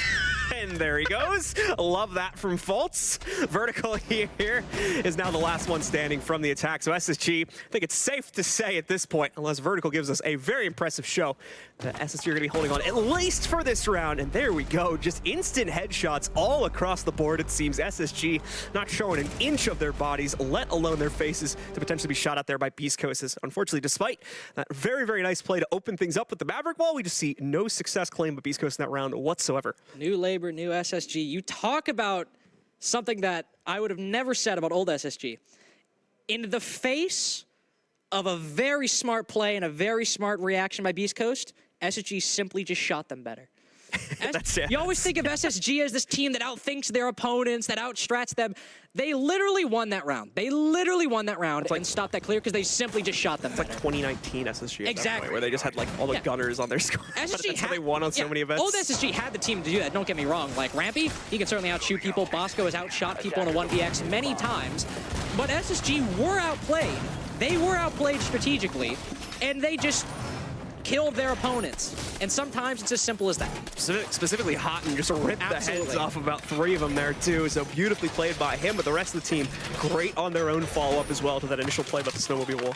and there he goes. Love that from Fultz. Vertical here is now the last one standing from the attack, so SSG, I think it's safe to say at this point, unless Vertical gives us a very impressive show, that SSG are going to be holding on at least for this round, and there we go. Just instant headshots all across the board, it seems. SSG not showing an inch of their bodies, let alone their faces, to potentially be shot out there by Beast Coast. Unfortunately, despite that very, very nice play to open things up with the Maverick Wall, we just see no success claimed by Beast Coast in that round whatsoever. New labor, new SSG. You talk about something that I would have never said about old SSG. In the face of a very smart play and a very smart reaction by Beast Coast, SSG simply just shot them better. You always think of SSG as this team that outthinks their opponents, that outstrats them. They literally won that round. They literally won that round and stopped that clear because they simply just shot them better. It's like 2019 SSG at that point, where they just had like all the gunners on their squad. That's how they won on so many events. Old SSG had the team to do that, don't get me wrong. Like Rampy, he can certainly outshoot people. Bosco has outshot people in a 1vx many times. But SSG were outplayed. They were outplayed strategically, and they just killed their opponents. And sometimes it's as simple as that. Specifically Hotton just ripped the heads off about 3 of them there too. So beautifully played by him, but the rest of the team great on their own follow-up as well to that initial play about the Snowmobile Wall.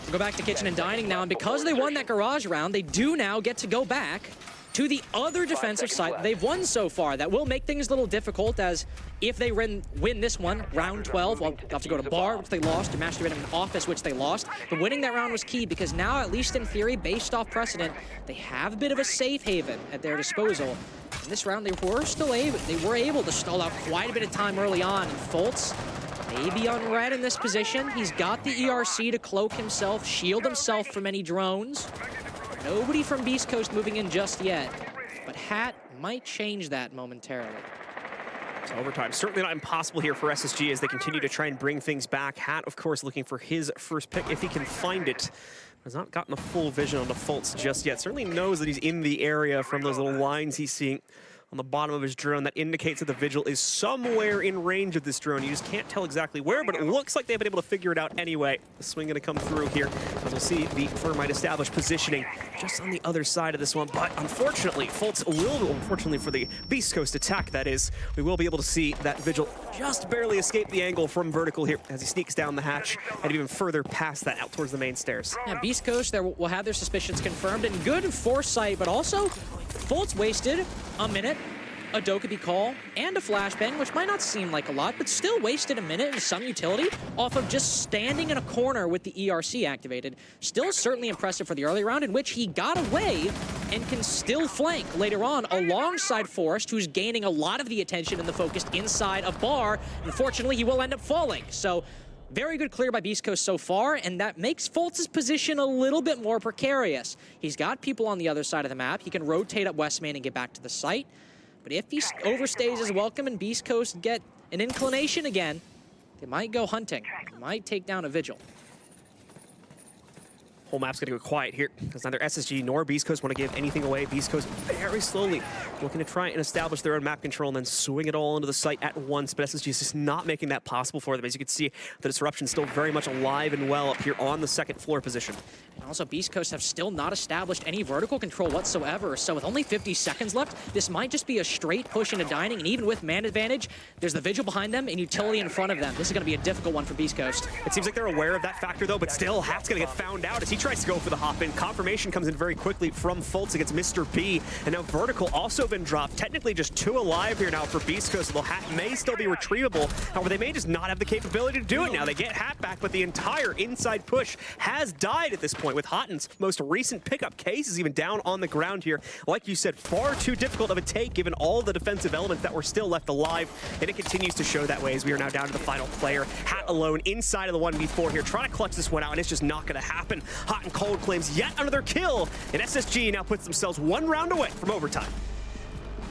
We'll go back to Kitchen and Dining now, and because they won that garage round, they do now get to go back to the other defensive side they've won so far. That will make things a little difficult, as if they win this one, round 12, well, they'll have to go to Bar, which they lost, to Master Rhythm in Office, which they lost. But winning that round was key, because now, at least in theory, based off precedent, they have a bit of a safe haven at their disposal. In this round, they were able to stall out quite a bit of time early on, and Fultz may be on red in this position. He's got the ERC to cloak himself, shield himself from any drones. Nobody from Beast Coast moving in just yet, but Hat might change that momentarily. So overtime, certainly not impossible here for SSG as they continue to try and bring things back. Hat, of course, looking for his first pick if he can find it. Has not gotten the full vision on the Fultz just yet. Certainly knows that he's in the area from those little lines he's seeing on the bottom of his drone. That indicates that the Vigil is somewhere in range of this drone. You just can't tell exactly where, but it looks like they've been able to figure it out anyway. The swing gonna come through here, as we'll see the Thermite establish positioning just on the other side of this one. But unfortunately, Fultz will, unfortunately for the Beast Coast attack that is, we will be able to see that Vigil just barely escape the angle from vertical here as he sneaks down the hatch and even further past that out towards the main stairs. Yeah, Beast Coast will have their suspicions confirmed, and good foresight, but also Fultz wasted a minute, a Dokkaebi call, and a flashbang, which might not seem like a lot, but still wasted a minute and some utility off of just standing in a corner with the ERC activated. Still certainly impressive for the early round, in which he got away and can still flank later on alongside Forrest, who's gaining a lot of the attention and the focus inside of Bar. Unfortunately, he will end up falling. So very good clear by Beast Coast so far, and that makes Fultz's position a little bit more precarious. He's got people on the other side of the map. He can rotate up West Main and get back to the site. But if he overstays his welcome and Beast Coast get an inclination again, they might go hunting. They might take down a Vigil. Whole map's gonna go quiet here, because neither SSG nor Beast Coast want to give anything away. Beast Coast very slowly looking to try and establish their own map control and then swing it all into the site at once, but SSG is just not making that possible for them. As you can see, the disruption still very much alive and well up here on the second floor position. And also, Beast Coast have still not established any vertical control whatsoever, so with only 50 seconds left, this might just be a straight push into Dining, and even with man advantage, there's the Vigil behind them and utility in front of them. This is gonna be a difficult one for Beast Coast. It seems like they're aware of that factor though, but still, Hat's gonna get found out as he tries to go for the hop in. Confirmation comes in very quickly from Fultz against Mr. B, and now Vertical also been dropped. Technically just 2 alive here now for Beast Coast, although Hat may still be retrievable. However, they may just not have the capability to do it now. They get Hat back, but the entire inside push has died at this point, with Hotten's most recent pickup case is even down on the ground here. Like you said, far too difficult of a take given all the defensive elements that were still left alive, and it continues to show that way as we are now down to the final player. Hat alone inside of the 1v4 here, trying to clutch this one out, and it's just not gonna happen. Hot and Cold claims yet another kill, and SSG now puts themselves 1 round away from overtime.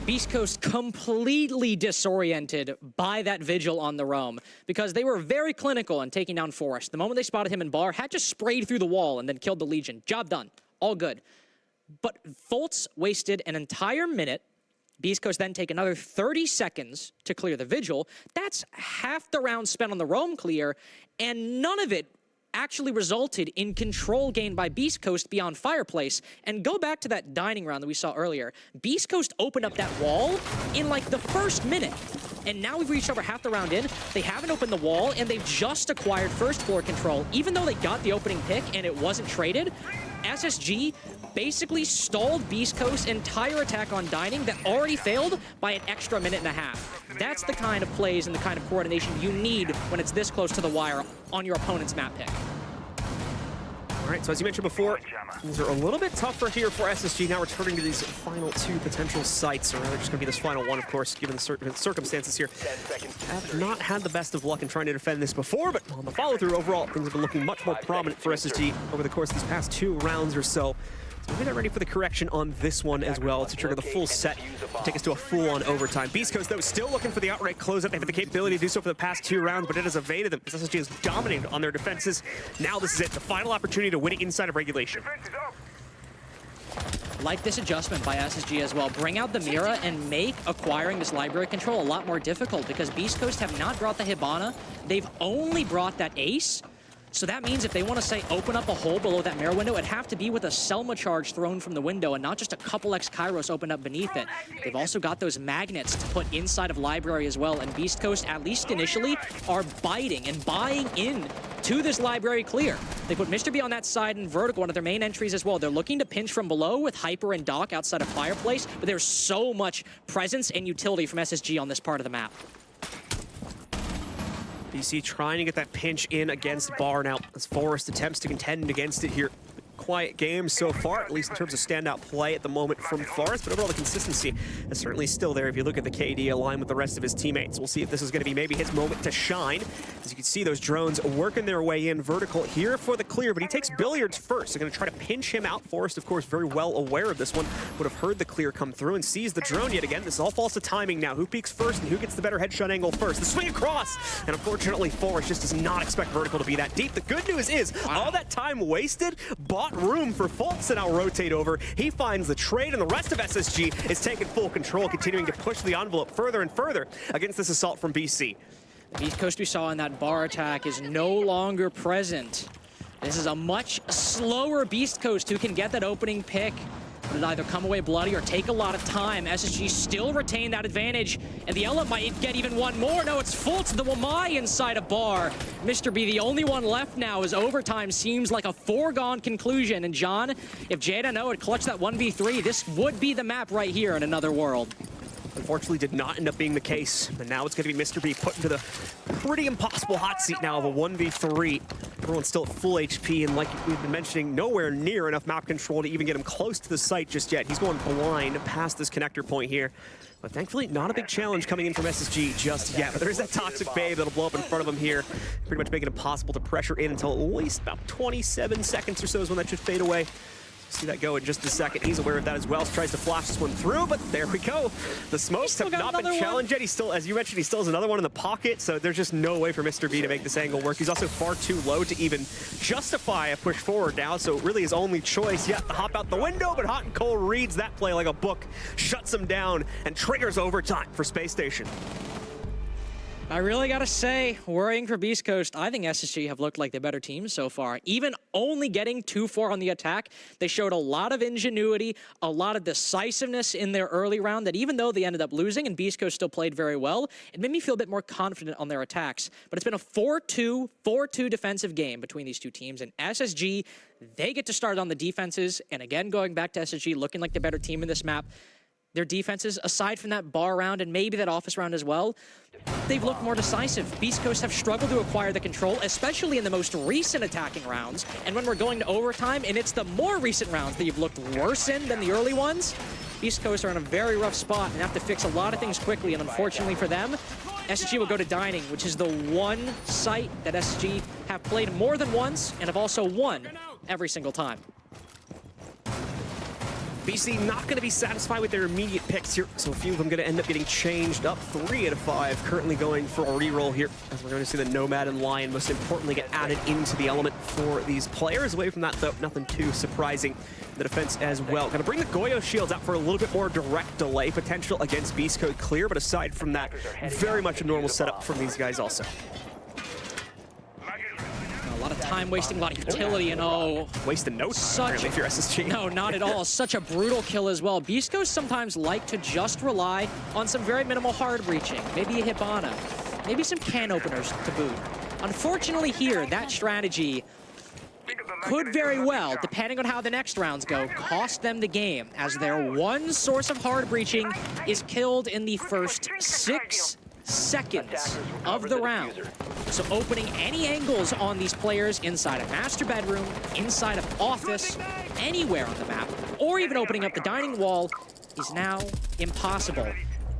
Beast Coast completely disoriented by that Vigil on the roam, because they were very clinical in taking down Forrest. The moment they spotted him in Bar, Hat just sprayed through the wall and then killed the Legion. Job done. All good. But Fultz wasted an entire minute. Beast Coast then take another 30 seconds to clear the Vigil. That's half the round spent on the roam clear, and none of it actually resulted in control gained by Beast Coast beyond Fireplace. And go back to that Dining round that we saw earlier. Beast Coast opened up that wall in like the first minute. And now we've reached over half the round in. They haven't opened the wall, and they've just acquired first floor control. Even though they got the opening pick and it wasn't traded, SSG basically stalled Beast Coast's entire attack on Dining that already failed by an extra minute and a half. That's the kind of plays and the kind of coordination you need when it's this close to the wire on your opponent's map pick. All right, so as you mentioned before, things are a little bit tougher here for SSG now returning to these final 2 potential sites, or rather just going to be this final one, of course, given the circumstances here. Have not had the best of luck in trying to defend this before, but on the follow-through overall, things have been looking much more prominent for SSG over the course of these past 2 rounds or so. So maybe they're ready for the correction on this one as well to trigger the full set, take us to a full-on overtime. Beast Coast, though, still looking for the outright closeout. They've had the capability to do so for the past 2 rounds, but it has evaded them as SSG has dominated on their defenses. Now this is it, the final opportunity to win it inside of regulation. Like this adjustment by SSG as well. Bring out the Mira and make acquiring this library control a lot more difficult, because Beast Coast have not brought the Hibana. They've only brought that Ace. So that means if they want to, say, open up a hole below that mirror window, it'd have to be with a Selma charge thrown from the window and not just a couple X Kairos opened up beneath it. They've also got those magnets to put inside of library as well, and Beast Coast, at least initially, are biting and buying in to this library clear. They put Mr. B on that side and Vertical, one of their main entries as well. They're looking to pinch from below with Hyper and Doc outside of Fireplace, but there's so much presence and utility from SSG on this part of the map. BC trying to get that pinch in against Bar now as Forest attempts to contend against it here. Quiet game so far, at least in terms of standout play at the moment from Forest, but overall the consistency is certainly still there if you look at the KD aligned with the rest of his teammates. We'll see if this is going to be maybe his moment to shine. As you can see, those drones working their way in. Vertical here for the clear, but he takes Billiards first. They're going to try to pinch him out. Forest, of course, very well aware of this one. Would have heard the clear come through and sees the drone yet again. This all falls to timing now. Who peeks first and who gets the better headshot angle first? The swing across! And unfortunately, Forest just does not expect Vertical to be that deep. The good news is, all that time wasted bought room for Fultz to now rotate over. He finds the trade, and the rest of SSG is taking full control, continuing to push the envelope further and further against this assault from BC. The Beast Coast we saw in that bar attack is no longer present. This is a much slower Beast Coast who can get that opening pick. But it either come away bloody or take a lot of time. SSG still retain that advantage, and the Ela might get even one more. No, it's Fultz, the Wamai inside a bar. Mr. B, the only one left now, as overtime seems like a foregone conclusion. And John, if Jada had clutched that 1v3, this would be the map right here in Another World. Unfortunately, did not end up being the case. And now it's going to be Mr. B put into the pretty impossible hot seat now of a 1v3. Everyone's still at full HP, and like we've been mentioning, nowhere near enough map control to even get him close to the site just yet. He's going blind past this connector point here. But thankfully, not a big challenge coming in from SSG just yet. But there is that Toxic Babe that'll blow up in front of him here, pretty much making it impossible to pressure in until at least about 27 seconds or so is when that should fade away. See that go in just a second. He's aware of that as well. So tries to flash this one through, but there we go. The smokes have not been challenged yet. He still, as you mentioned, he still has another one in the pocket, so there's just no way for Mr. B to make this angle work. He's also far too low to even justify a push forward now, so really his only choice yet to hop out the window, but Hot and Cole reads that play like a book, shuts him down, and triggers overtime for Space Station. I really gotta say, worrying for Beast Coast, I think SSG have looked like the better team so far. Even only getting 2-4 on the attack, they showed a lot of ingenuity, a lot of decisiveness in their early round that even though they ended up losing and Beast Coast still played very well, it made me feel a bit more confident on their attacks. But it's been a 4-2 defensive game between these two teams, and SSG, they get to start on the defenses, and again, going back to SSG, looking like the better team in this map. Their defenses, aside from that bar round and maybe that office round as well, they've looked more decisive. Beast Coast have struggled to acquire the control, especially in the most recent attacking rounds. And when we're going to overtime, and it's the more recent rounds that you've looked worse in than the early ones, Beast Coast are in a very rough spot and have to fix a lot of things quickly. And unfortunately for them, SSG will go to Dining, which is the one site that SSG have played more than once and have also won every single time. BC not going to be satisfied with their immediate picks here, so a few of them going to end up getting changed up. 3 out of 5 currently going for a reroll here, as we're going to see the Nomad and Lion most importantly get added into the element for these players. Away from that, though, nothing too surprising. The defense as well. Going to bring the Goyo shields out for a little bit more direct delay potential against Beast Code clear, but aside from that, very much a normal setup from these guys also. A lot of time wasting, a lot of utility, and wasting no time if you're SSG. No, not at all. Such a brutal kill as well. Beast Coast sometimes like to just rely on some very minimal hard breaching. Maybe a Hibana, maybe some can openers to boot. Unfortunately here, that strategy could very well, depending on how the next rounds go, cost them the game, as their one source of hard breaching is killed in the first 6 seconds of the round. So opening any angles on these players inside a master bedroom, inside of office, anywhere on the map, or even opening up the dining wall is now impossible.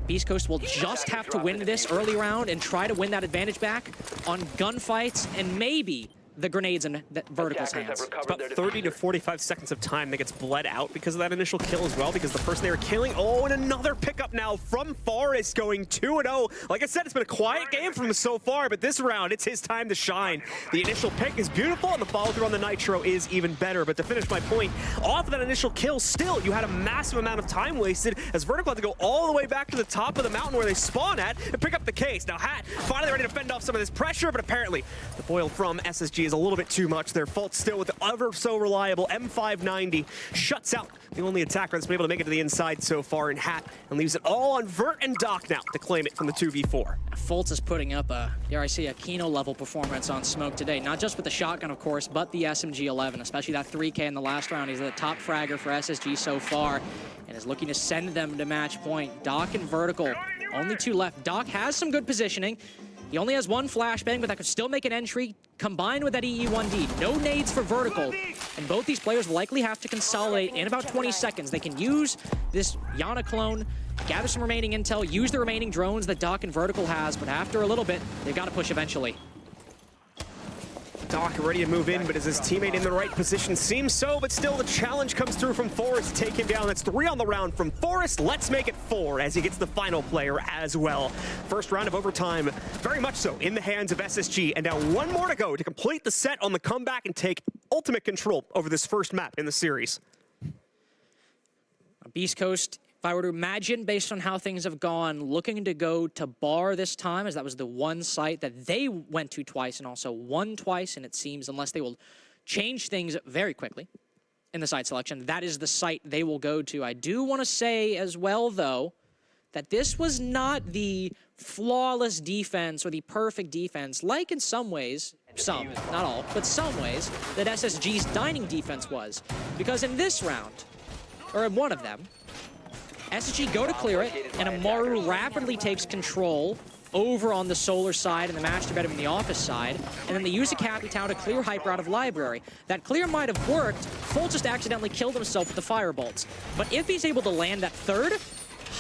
Beast Coast will just have to win this early round and try to win that advantage back on gunfights and maybe the grenades in Vertical's hands. It's about 30 to 45 seconds of time that gets bled out because of that initial kill as well, because the person they were killing, and another pickup now from Forest going 2-0. Like I said, it's been a quiet game from so far, but this round, it's his time to shine. The initial pick is beautiful, and the follow-through on the Nitro is even better. But to finish my point, off of that initial kill, still, you had a massive amount of time wasted as Vertical had to go all the way back to the top of the mountain where they spawn at and pick up the case. Now, Hat finally ready to fend off some of this pressure, but apparently the foil from SSG is a little bit too much there. Fultz still with the ever so reliable M590. Shuts out the only attacker that's been able to make it to the inside so far in Hat, and leaves it all on Vert and Doc now to claim it from the 2v4. Fultz is putting up a, dare I say, a Kino-level performance on Smoke today. Not just with the shotgun, of course, but the SMG-11, especially that 3K in the last round. He's the top fragger for SSG so far, and is looking to send them to match point. Doc and Vertical, only 2 left. Doc has some good positioning. He only has 1 flashbang, but that could still make an entry, combined with that EE1D. No nades for Vertical, and both these players will likely have to consolidate in about 20 seconds. They can use this Yana clone, gather some remaining intel, use the remaining drones that Doc and Vertical has, but after a little bit, they've got to push eventually. Doc ready to move in, but is his teammate in the right position? Seems so, but still the challenge comes through from Forrest to take him down. That's 3 on the round from Forrest. Let's make it 4 as he gets the final player as well. First round of overtime, very much so in the hands of SSG, and now 1 more to go to complete the set on the comeback and take ultimate control over this first map in the series. Beast Coast, if I were to imagine, based on how things have gone, looking to go to Bar this time, as that was the one site that they went to twice and also won twice, and it seems, unless they will change things very quickly in the site selection, that is the site they will go to. I do want to say as well, though, that this was not the flawless defense or the perfect defense, like in some ways, some, not all, but some ways, that SSG's dining defense was. Because in this round, or in one of them, SSG go to clear it, and Amaru rapidly takes control over on the solar side and the master bedroom in the office side, and then they use a Capital to clear Hyper out of library. That clear might have worked. Fultz just accidentally killed himself with the firebolts. But if he's able to land that third,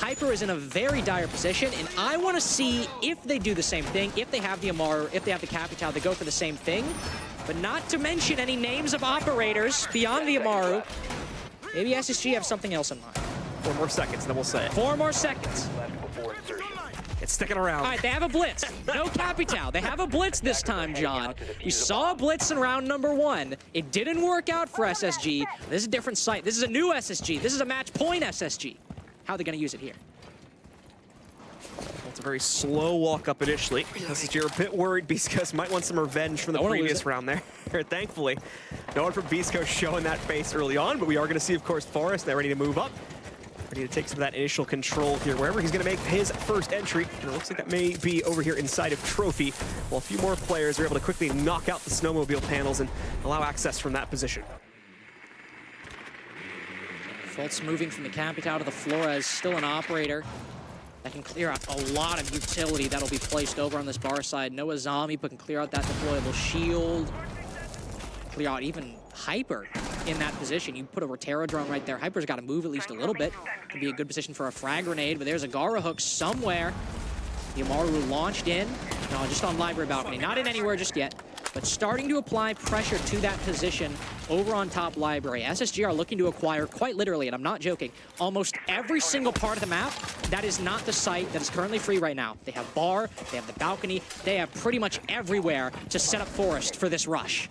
Hyper is in a very dire position, and I want to see if they do the same thing, if they have the Amaru, if they have the Capital, they go for the same thing. But not to mention any names of operators beyond the Amaru. Maybe SSG have something else in mind. 4 more seconds, then we'll say it. 4 more seconds. It's sticking around. All right, they have a blitz. No Capital. They have a blitz this time, John. We saw a blitz in round number 1. It didn't work out for SSG. This is a different site. This is a new SSG. This is a match point SSG. How are they going to use it here? It's a very slow walk up initially. SSG are a bit worried. Beast Coast might want some revenge from the previous round there. Thankfully, no one from Beast Coast showing that face early on, but we are going to see, of course, Forrest. They're ready to move up. Ready to take some of that initial control here, wherever he's going to make his first entry. And it looks like that may be over here inside of Trophy, while a few more players are able to quickly knock out the snowmobile panels and allow access from that position. Fultz moving from the Capital to the Flores, still an operator that can clear out a lot of utility that'll be placed over on this bar side. Noah Zombie, but can clear out that deployable shield. Clear out even Hyper in that position. You put a Rotero drone right there. Hyper's got to move at least a little bit. Could be a good position for a frag grenade, but there's a Gara hook somewhere. The Amaru launched in. No, just on library balcony. Not in anywhere just yet, but starting to apply pressure to that position over on top library. SSG are looking to acquire, quite literally, and I'm not joking, almost every single part of the map that is not the site that is currently free right now. They have bar, they have the balcony, they have pretty much everywhere to set up Forrest for this rush.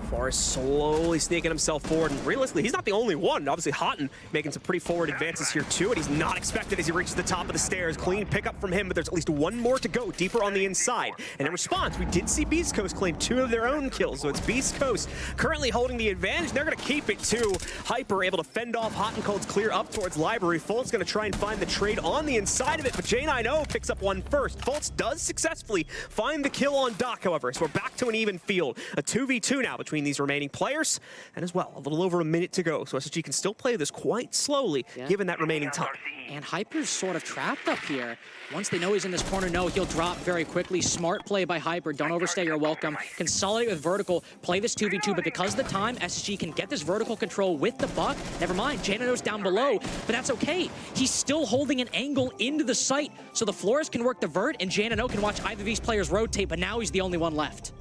Forrest slowly sneaking himself forward, and realistically, he's not the only one. Obviously, Houghton making some pretty forward advances here too, and he's not expected as he reaches the top of the stairs. Clean pickup from him, but there's at least 1 more to go deeper on the inside. And in response, we did see Beast Coast claim 2 of their own kills, so it's Beast Coast currently holding the advantage. They're going to keep it too. Hyper able to fend off Hot and Cold's clear up towards library. Fultz going to try and find the trade on the inside of it, but J90 picks up 1 first. Fultz does successfully find the kill on Doc, however, so we're back to an even field. A 2v2 now between these remaining players, and as well, a little over a minute to go, so SSG can still play this quite slowly, given that remaining time. And Hyper's sort of trapped up here. Once they know he's in this corner, no, he'll drop very quickly. Smart play by Hyper. Don't overstay your welcome. Consolidate with Vertical. Play this 2v2, but because of the time, SSG can get this vertical control with the buck. Never mind, J90's down below, but that's okay. He's still holding an angle into the site, so the Flores can work the vert, and J90 can watch either of these players rotate, but now he's the only one left.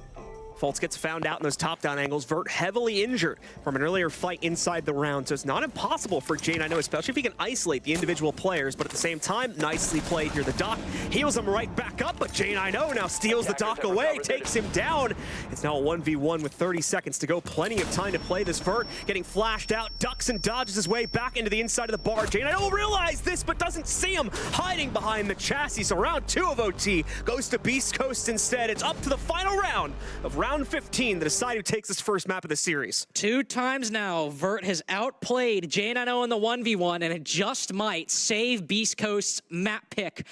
Fultz gets found out in those top-down angles. Vert heavily injured from an earlier fight inside the round, so it's not impossible for J9O, especially if he can isolate the individual players, but at the same time, nicely played here. The Doc heals him right back up, but J9O now steals the Doc away, takes him down. It's now a 1v1 with 30 seconds to go. Plenty of time to play this. Vert getting flashed out, ducks and dodges his way back into the inside of the bar. J9O realized this, but doesn't see him hiding behind the chassis. So round 2 of OT goes to Beast Coast instead. It's up to the final round of round 15 to decide who takes this first map of the series. 2 times now, Vert has outplayed J9O in the 1v1, and it just might save Beast Coast's map pick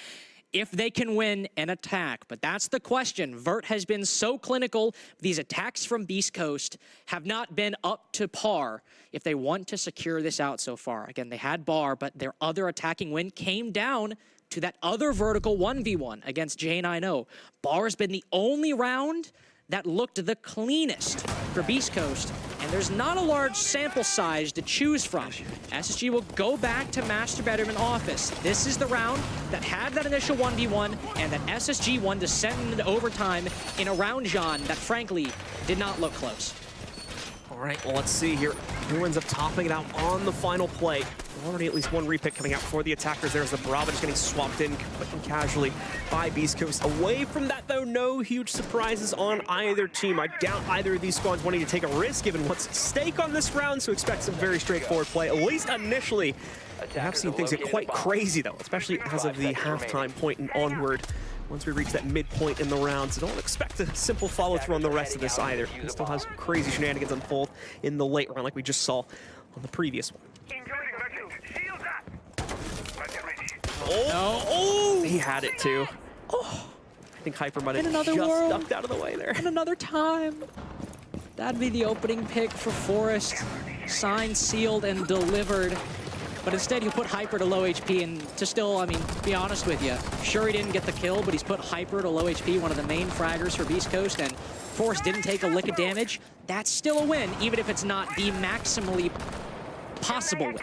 if they can win an attack. But that's the question. Vert has been so clinical. These attacks from Beast Coast have not been up to par if they want to secure this out so far. Again, they had Bar, but their other attacking win came down to that other vertical 1v1 against J9O. Bar has been the only round that looked the cleanest for Beast Coast, and there's not a large sample size to choose from. SSG will go back to Master Bedroom Office. This is the round that had that initial 1v1, and that SSG won to send into overtime in a round, John, that frankly did not look close. All right, well, let's see here. Who ends up topping it out on the final play? Already at least one repick coming out for the attackers. There's the Bravo just getting swapped in quick and casually by Beast Coast. Away from that, though, no huge surprises on either team. I doubt either of these squads wanting to take a risk given what's at stake on this round, so expect some very straightforward play, at least initially. We have seen things get quite crazy, though, especially as of the halftime point and onward. Once we reach that midpoint in the round, so don't expect a simple follow-through on the rest of this either. We still have some crazy shenanigans unfold in the late round like we just saw on the previous one. Oh, he had it too. Oh, I think Hyper might have just ducked out of the way there. And another time. That'd be the opening pick for Forest. Signed, sealed, and delivered. But instead, you put Hyper to low HP, and to still, I mean, be honest with you, sure he didn't get the kill, but he's put Hyper to low HP, one of the main fraggers for Beast Coast, and Forest didn't take a lick of damage. That's still a win, even if it's not the maximally possible win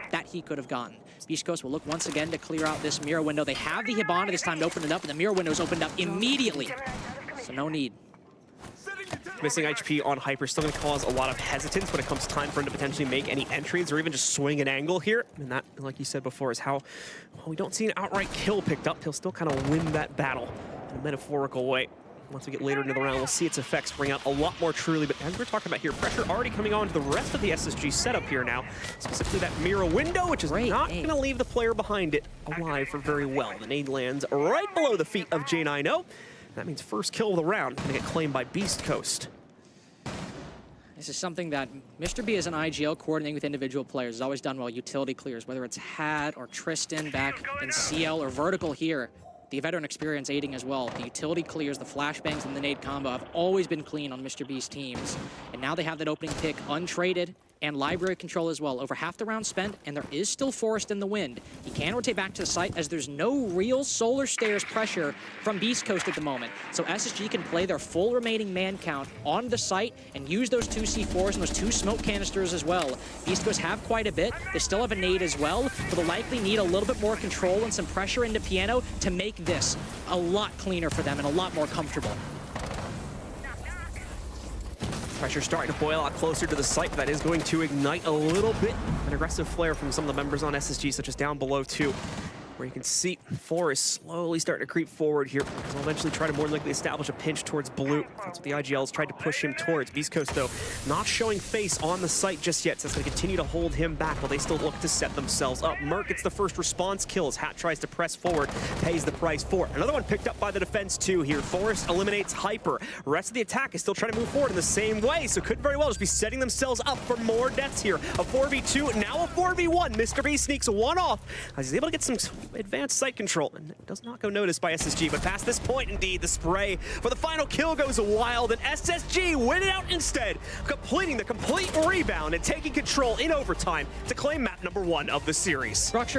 that he could have gotten. Beast Coast will look once again to clear out this mirror window. They have the Hibana this time to open it up, and the mirror window is opened up immediately, so no need. Missing HP on Hyper still going to cause a lot of hesitance when it comes time for him to potentially make any entries or even just swing an angle here. And that, like you said before, is how we don't see an outright kill picked up. He'll still kind of win that battle in a metaphorical way. Once we get later into the round, we'll see its effects bring out a lot more truly. But as we're talking about here, pressure already coming on to the rest of the SSG setup here now. Specifically that mirror window, which is not going to leave the player behind it alive for very well. The nade lands right below the feet of J9O. That means first kill of the round going to get claimed by Beast Coast. This is something that Mr. B as an IGL coordinating with individual players has always done well. Utility clears, whether it's Had or Tristan back in CL or Vertical here. The veteran experience aiding as well. The utility clears, the flashbangs, and the nade combo have always been clean on Mr. B's teams. And now they have that opening pick untraded and library control as well. Over half the round spent, and there is still Forest in the wind. He can rotate back to the site as there's no real Solar Stairs pressure from Beast Coast at the moment. So SSG can play their full remaining man count on the site and use those 2 C4s and those 2 smoke canisters as well. Beast Coast have quite a bit. They still have a nade as well, but they'll likely need a little bit more control and some pressure into Piano to make this a lot cleaner for them and a lot more comfortable. Pressure starting to boil out closer to the site, but that is going to ignite a little bit. An aggressive flare from some of the members on SSG, such as down below too, where you can see Forest slowly starting to creep forward here. He'll eventually try to more likely establish a pinch towards blue. That's what the IGLs tried to push him towards. Beast Coast, though, not showing face on the site just yet, so it's going to continue to hold him back while they still look to set themselves up. Merc gets the first response kill as Hat tries to press forward, pays the price for it. Another one picked up by the defense, too, here. Forest eliminates Hyper. The rest of the attack is still trying to move forward in the same way, so could very well just be setting themselves up for more deaths here. A 4v2, now a 4v1. Mr. B sneaks one off as he's able to get some advanced site control, and it does not go noticed by SSG, but past this point, indeed, the spray for the final kill goes wild, and SSG win it out instead, completing the complete rebound and taking control in overtime to claim map number 1 of the series. Structured